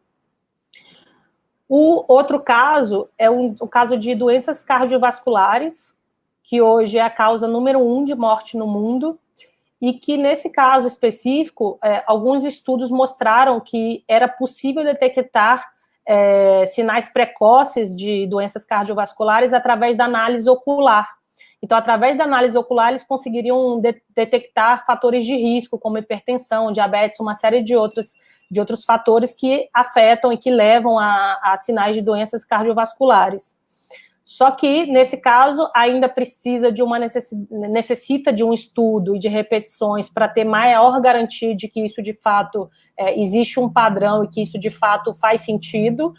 O outro caso é o caso de doenças cardiovasculares, que hoje é a causa número 1 de morte no mundo, e que, nesse caso específico, alguns estudos mostraram que era possível detectar sinais precoces de doenças cardiovasculares através da análise ocular. Então, através da análise ocular, eles conseguiriam detectar fatores de risco, como hipertensão, diabetes, uma série de outros fatores que afetam e que levam a sinais de doenças cardiovasculares. Só que, nesse caso, ainda precisa de necessita de um estudo e de repetições para ter maior garantia de que isso, de fato, existe um padrão e que isso, de fato, faz sentido.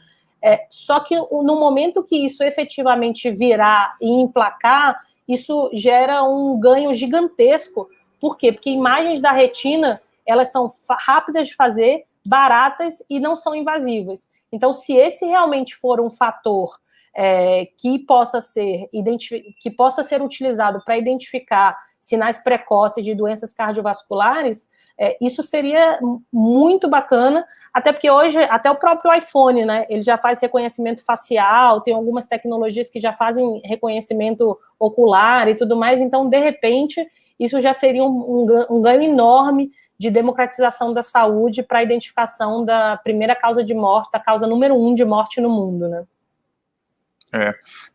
Só que, no momento que isso efetivamente virar e emplacar, isso gera um ganho gigantesco. Por quê? Porque imagens da retina, elas são rápidas de fazer, baratas e não são invasivas. Então, se esse realmente for um fator que possa ser utilizado para identificar sinais precoces de doenças cardiovasculares, isso seria muito bacana, até porque hoje, até o próprio iPhone, né, ele já faz reconhecimento facial, tem algumas tecnologias que já fazem reconhecimento ocular e tudo mais, então, de repente, isso já seria um ganho enorme de democratização da saúde para a identificação da primeira causa de morte, da causa número 1 de morte no mundo, né?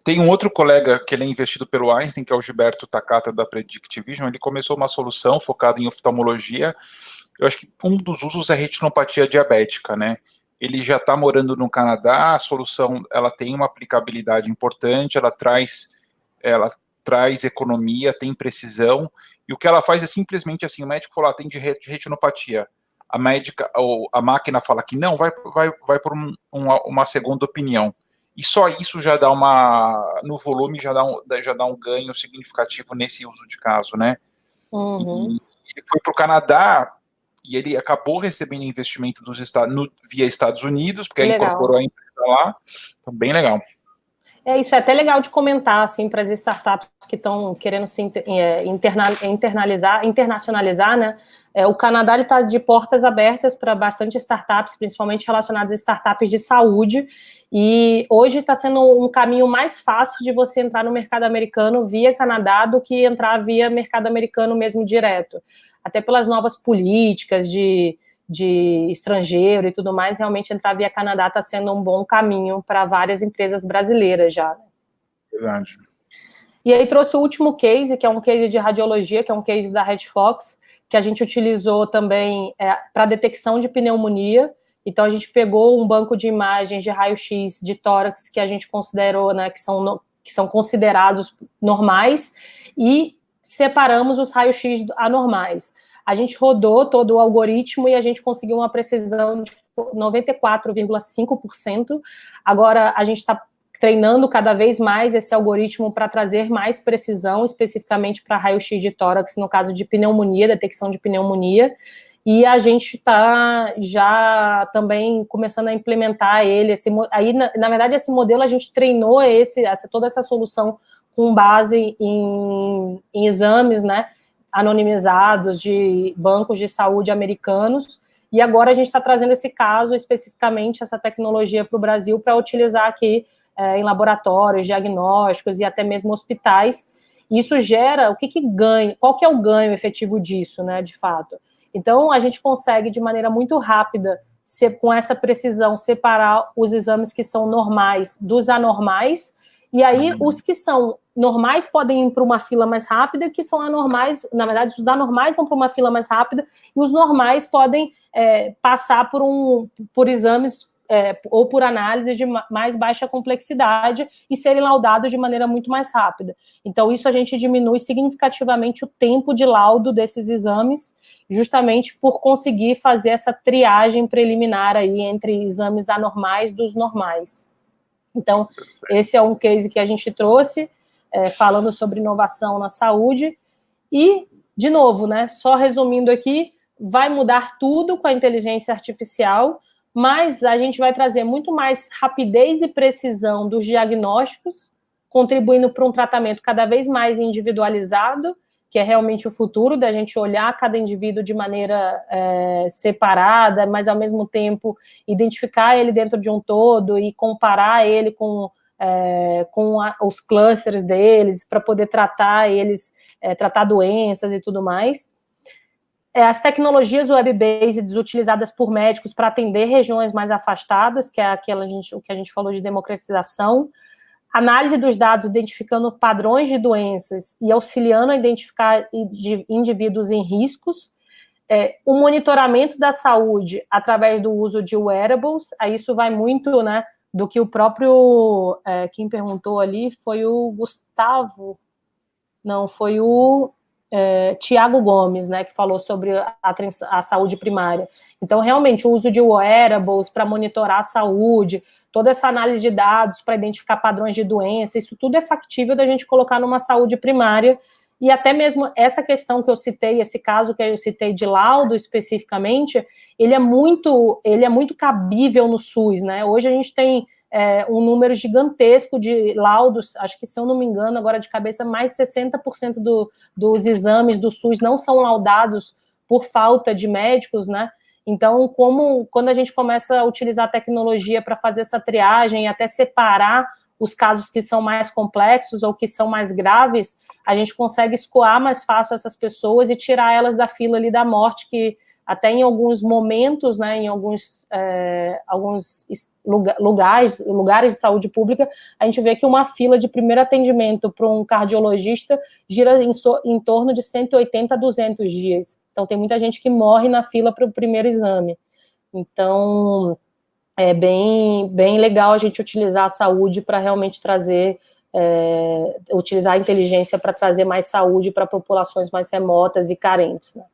Tem um outro colega que ele é investido pelo Einstein, que é o Gilberto Takata, da Predict Vision. Ele começou uma solução focada em oftalmologia. Eu acho que um dos usos é retinopatia diabética, né? Ele já está morando no Canadá. A solução, ela tem uma aplicabilidade importante, ela traz economia, tem precisão, e o que ela faz é simplesmente assim: o médico falou, tem de retinopatia. A máquina fala que não, vai por uma segunda opinião. E só isso já dá no volume, já dá um ganho significativo nesse uso de caso, né? Uhum. E ele foi para o Canadá e ele acabou recebendo investimento via Estados Unidos, porque ele incorporou a empresa lá. Então, bem legal. Isso é até legal de comentar, assim, para as startups que estão querendo se internacionalizar, né? O Canadá está de portas abertas para bastante startups, principalmente relacionadas a startups de saúde, e hoje está sendo um caminho mais fácil de você entrar no mercado americano via Canadá do que entrar via mercado americano mesmo direto. Até pelas novas políticas de estrangeiro e tudo mais, realmente entrar via Canadá está sendo um bom caminho para várias empresas brasileiras já. Verdade. E aí trouxe o último case, que é um case de radiologia, que é um case da Red Fox, que a gente utilizou também para detecção de pneumonia. Então, a gente pegou um banco de imagens de raio-x de tórax que a gente considerou, né, que são considerados normais, e separamos os raios-x anormais. a gente rodou todo o algoritmo e a gente conseguiu uma precisão de 94,5%. Agora, a gente está treinando cada vez mais esse algoritmo para trazer mais precisão, especificamente para raio-x de tórax, no caso de pneumonia, detecção de pneumonia, e a gente está já também começando a implementar ele. Aí, na verdade, esse modelo a gente treinou toda essa solução com base em exames, né, anonimizados de bancos de saúde americanos, e agora a gente está trazendo esse caso, especificamente essa tecnologia para o Brasil, para utilizar aqui em laboratórios, diagnósticos e até mesmo hospitais. Isso gera, o que ganha, qual que é o ganho efetivo disso, né, de fato? Então, a gente consegue, de maneira muito rápida, com essa precisão, separar os exames que são normais dos anormais, e aí os que são normais podem ir para uma fila mais rápida, que são anormais, na verdade, os anormais vão para uma fila mais rápida, e os normais podem passar por exames ou por análise de mais baixa complexidade e serem laudados de maneira muito mais rápida. Então, isso a gente diminui significativamente o tempo de laudo desses exames, justamente por conseguir fazer essa triagem preliminar aí entre exames anormais dos normais. Então, esse é um case que a gente trouxe, falando sobre inovação na saúde. E, de novo, né, só resumindo aqui, vai mudar tudo com a inteligência artificial, mas a gente vai trazer muito mais rapidez e precisão dos diagnósticos, contribuindo para um tratamento cada vez mais individualizado, que é realmente o futuro, da gente olhar cada indivíduo de maneira separada, mas, ao mesmo tempo, identificar ele dentro de um todo e comparar ele com os clusters deles, para poder tratar eles, tratar doenças e tudo mais. As tecnologias web-based utilizadas por médicos para atender regiões mais afastadas, que é o que a gente falou de democratização, análise dos dados identificando padrões de doenças e auxiliando a identificar indivíduos em riscos, o monitoramento da saúde através do uso de wearables, aí isso vai muito, né, do que o próprio, quem perguntou ali foi o Gustavo, não, foi o Tiago Gomes, né, que falou sobre a saúde primária. Então, realmente, o uso de wearables para monitorar a saúde, toda essa análise de dados para identificar padrões de doença, isso tudo é factível da gente colocar numa saúde primária, e até mesmo essa questão que eu citei, esse caso que eu citei de laudo especificamente, ele é muito cabível no SUS, né? Hoje a gente tem um número gigantesco de laudos, acho que, se eu não me engano, agora de cabeça, mais de 60% dos exames do SUS não são laudados por falta de médicos, né? Então, quando a gente começa a utilizar a tecnologia para fazer essa triagem e até separar os casos que são mais complexos ou que são mais graves, a gente consegue escoar mais fácil essas pessoas e tirar elas da fila ali da morte, que até em alguns momentos, né, em alguns lugares de saúde pública, a gente vê que uma fila de primeiro atendimento para um cardiologista gira em torno de 180 a 200 dias. Então, tem muita gente que morre na fila para o primeiro exame. Então, é bem legal a gente utilizar a saúde para realmente trazer, utilizar a inteligência para trazer mais saúde para populações mais remotas e carentes, né?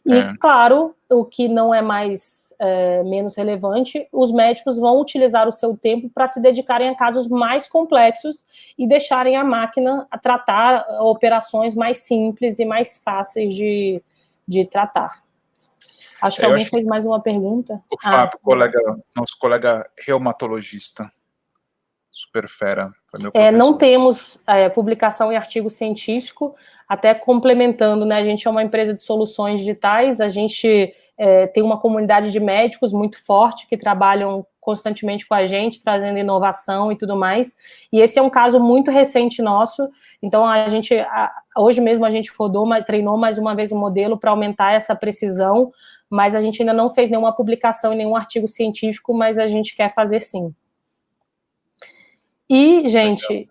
E, claro, o que não é menos relevante, os médicos vão utilizar o seu tempo para se dedicarem a casos mais complexos e deixarem a máquina a tratar operações mais simples e mais fáceis de tratar. Acho que alguém fez mais uma pergunta. O Fábio, nosso colega reumatologista, super fera, foi meu professor. Não temos publicação em artigo científico, até complementando, né, a gente é uma empresa de soluções digitais, a gente tem uma comunidade de médicos muito forte que trabalham constantemente com a gente, trazendo inovação e tudo mais, e esse é um caso muito recente nosso, então hoje mesmo a gente treinou mais uma vez o modelo para aumentar essa precisão, mas a gente ainda não fez nenhuma publicação em nenhum artigo científico, mas a gente quer fazer sim. E, gente,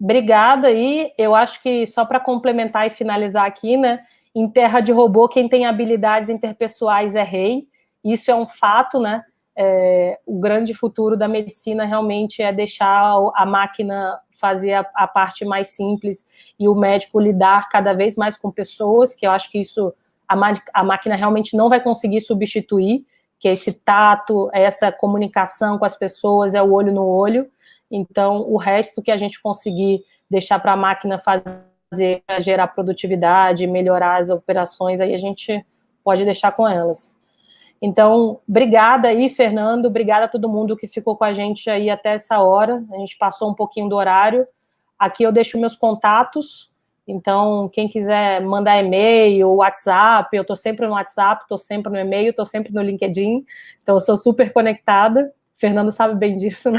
obrigada aí. Eu acho que, só para complementar e finalizar aqui, né, em terra de robô, quem tem habilidades interpessoais é rei. Isso é um fato, né? O grande futuro da medicina realmente é deixar a máquina fazer a parte mais simples e o médico lidar cada vez mais com pessoas, que eu acho que isso a máquina realmente não vai conseguir substituir, que é esse tato, é essa comunicação com as pessoas, é o olho no olho. Então, o resto que a gente conseguir deixar para a máquina fazer, para gerar produtividade, melhorar as operações, aí a gente pode deixar com elas. Então, obrigada aí, Fernando, obrigada a todo mundo que ficou com a gente aí até essa hora, a gente passou um pouquinho do horário. Aqui eu deixo meus contatos, então, quem quiser mandar e-mail, WhatsApp, eu estou sempre no WhatsApp, estou sempre no e-mail, estou sempre no LinkedIn, então eu sou super conectada. O Fernando sabe bem disso, né?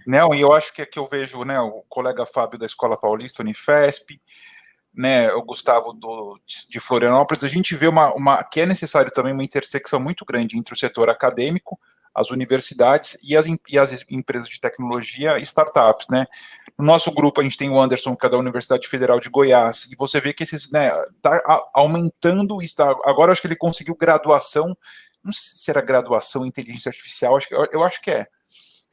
Não, e eu acho que aqui eu vejo, né, o colega Fábio da Escola Paulista, Unifesp, né, o Gustavo de Florianópolis, a gente vê que é necessário também uma intersecção muito grande entre o setor acadêmico, as universidades e as empresas de tecnologia e startups, né. No nosso grupo, a gente tem o Anderson, que é da Universidade Federal de Goiás, e você vê que esses, né, tá aumentando, agora eu acho que ele conseguiu graduação, não sei se era graduação em inteligência artificial, eu acho que é.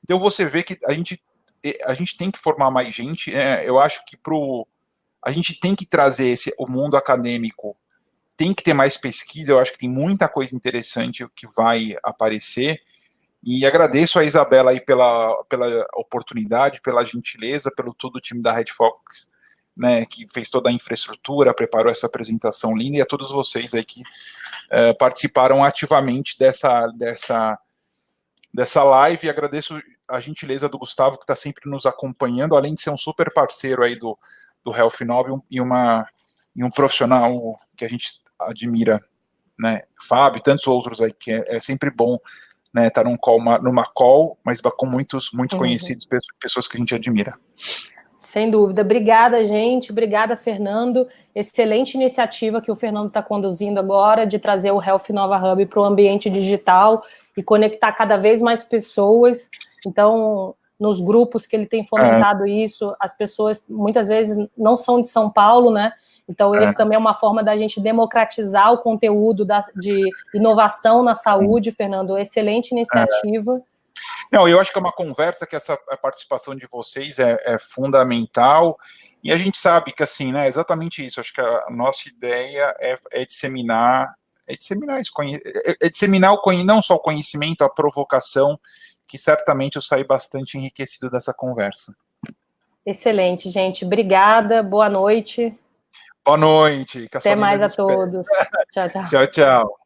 Então você vê que a gente tem que formar mais gente, eu acho que a gente tem que trazer o mundo acadêmico, tem que ter mais pesquisa, eu acho que tem muita coisa interessante que vai aparecer, e agradeço a Isabela aí pela oportunidade, pela gentileza, pelo todo o time da Red Fox, né, que fez toda a infraestrutura, preparou essa apresentação linda, e a todos vocês aí que participaram ativamente dessa live, e agradeço a gentileza do Gustavo, que está sempre nos acompanhando, além de ser um super parceiro aí do Health 9 e um profissional que a gente admira, né, Fábio e tantos outros aí, que é sempre bom, né, estar numa call, mas com muitos conhecidos, pessoas que a gente admira. Sem dúvida. Obrigada, gente. Obrigada, Fernando. Excelente iniciativa que o Fernando está conduzindo agora, de trazer o Health Nova Hub para o ambiente digital e conectar cada vez mais pessoas. Então, nos grupos que ele tem fomentado isso, as pessoas muitas vezes não são de São Paulo, né? Então, esse também é uma forma da gente democratizar o conteúdo de inovação na saúde, Fernando. Excelente iniciativa. Não, eu acho que é uma conversa que a participação de vocês é fundamental, e a gente sabe que, assim, né, exatamente isso, acho que a nossa ideia é disseminar isso, disseminar não só o conhecimento, a provocação, que certamente eu saí bastante enriquecido dessa conversa. Excelente, gente. Obrigada, boa noite. Boa noite. Até mais a todos. Tchau, tchau. Tchau, tchau.